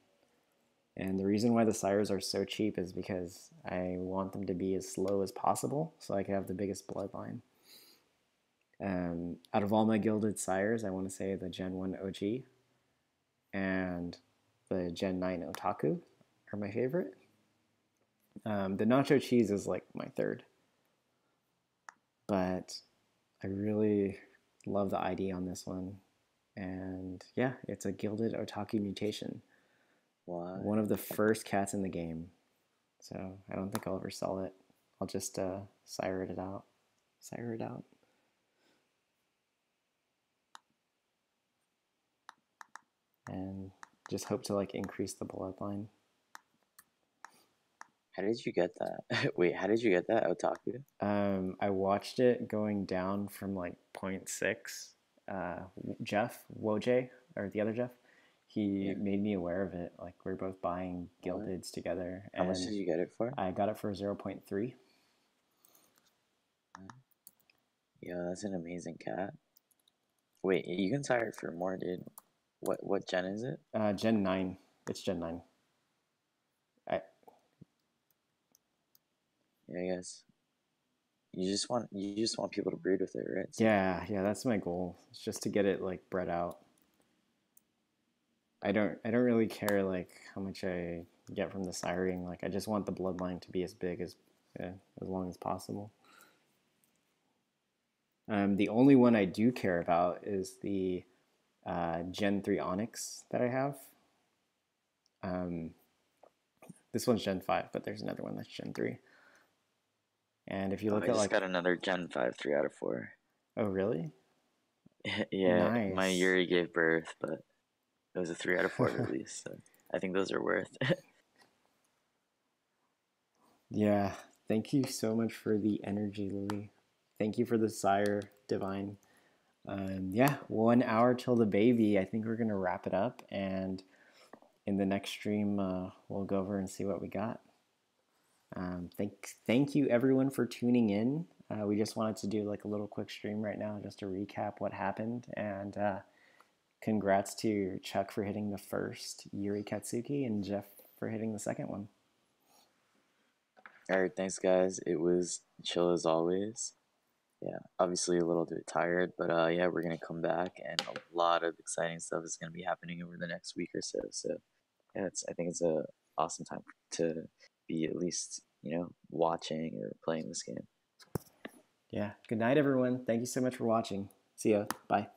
And the reason why the sires are so cheap is because I want them to be as slow as possible so I can have the biggest bloodline. Out of all my gilded sires, I want to say the Gen 1 OG and the Gen 9 Otaku are my favorite. The Nacho Cheese is like my third. But I really love the ID on this one. And yeah, it's a gilded Otaku mutation. Why? One of the first cats in the game. So I don't think I'll ever sell it. I'll just sire it out. Sire it out. And just hope to like increase the bloodline. How did you get that? Wait, how did you get that, Otaku? I watched it going down from like 0.6. Jeff Woj, or the other Jeff, he made me aware of it. Like we're both buying gildeds together. How much did you get it for? I got it for 0.3. Yeah, that's an amazing cat. Wait, you can sire it for more, dude. What gen is it? Gen 9. It's Gen 9. Yeah, I guess. You just want people to breed with it, right? So, yeah, that's my goal. It's just to get it like bred out. I don't really care like how much I get from the siring. Like I just want the bloodline to be as big as long as possible. The only one I do care about is the Gen 3 Onyx that I have. This one's Gen 5, but there's another one that's Gen 3. And if you look I at just like... got another Gen 5 3 out of 4. Oh, really? Yeah, Nice. my Yuri gave birth, but it was a 3 out of 4 release, so I think those are worth. Yeah, thank you so much for the energy, Louis. Thank you for the sire, Divine. Yeah, 1 hour till the baby. I think we're going to wrap it up, and in the next stream, we'll go over and see what we got. Thank you everyone for tuning in. We just wanted to do like a little quick stream right now just to recap what happened, and congrats to Chuck for hitting the first Yuri Katsuki and Jeff for hitting the second one. All right, thanks guys. It was chill as always. Yeah, obviously a little bit tired, but yeah, we're gonna come back, and a lot of exciting stuff is gonna be happening over the next week or so. So yeah, I think it's a awesome time to be at least watching or playing this game. Yeah. Good night, everyone. Thank you so much for watching. See ya. Bye.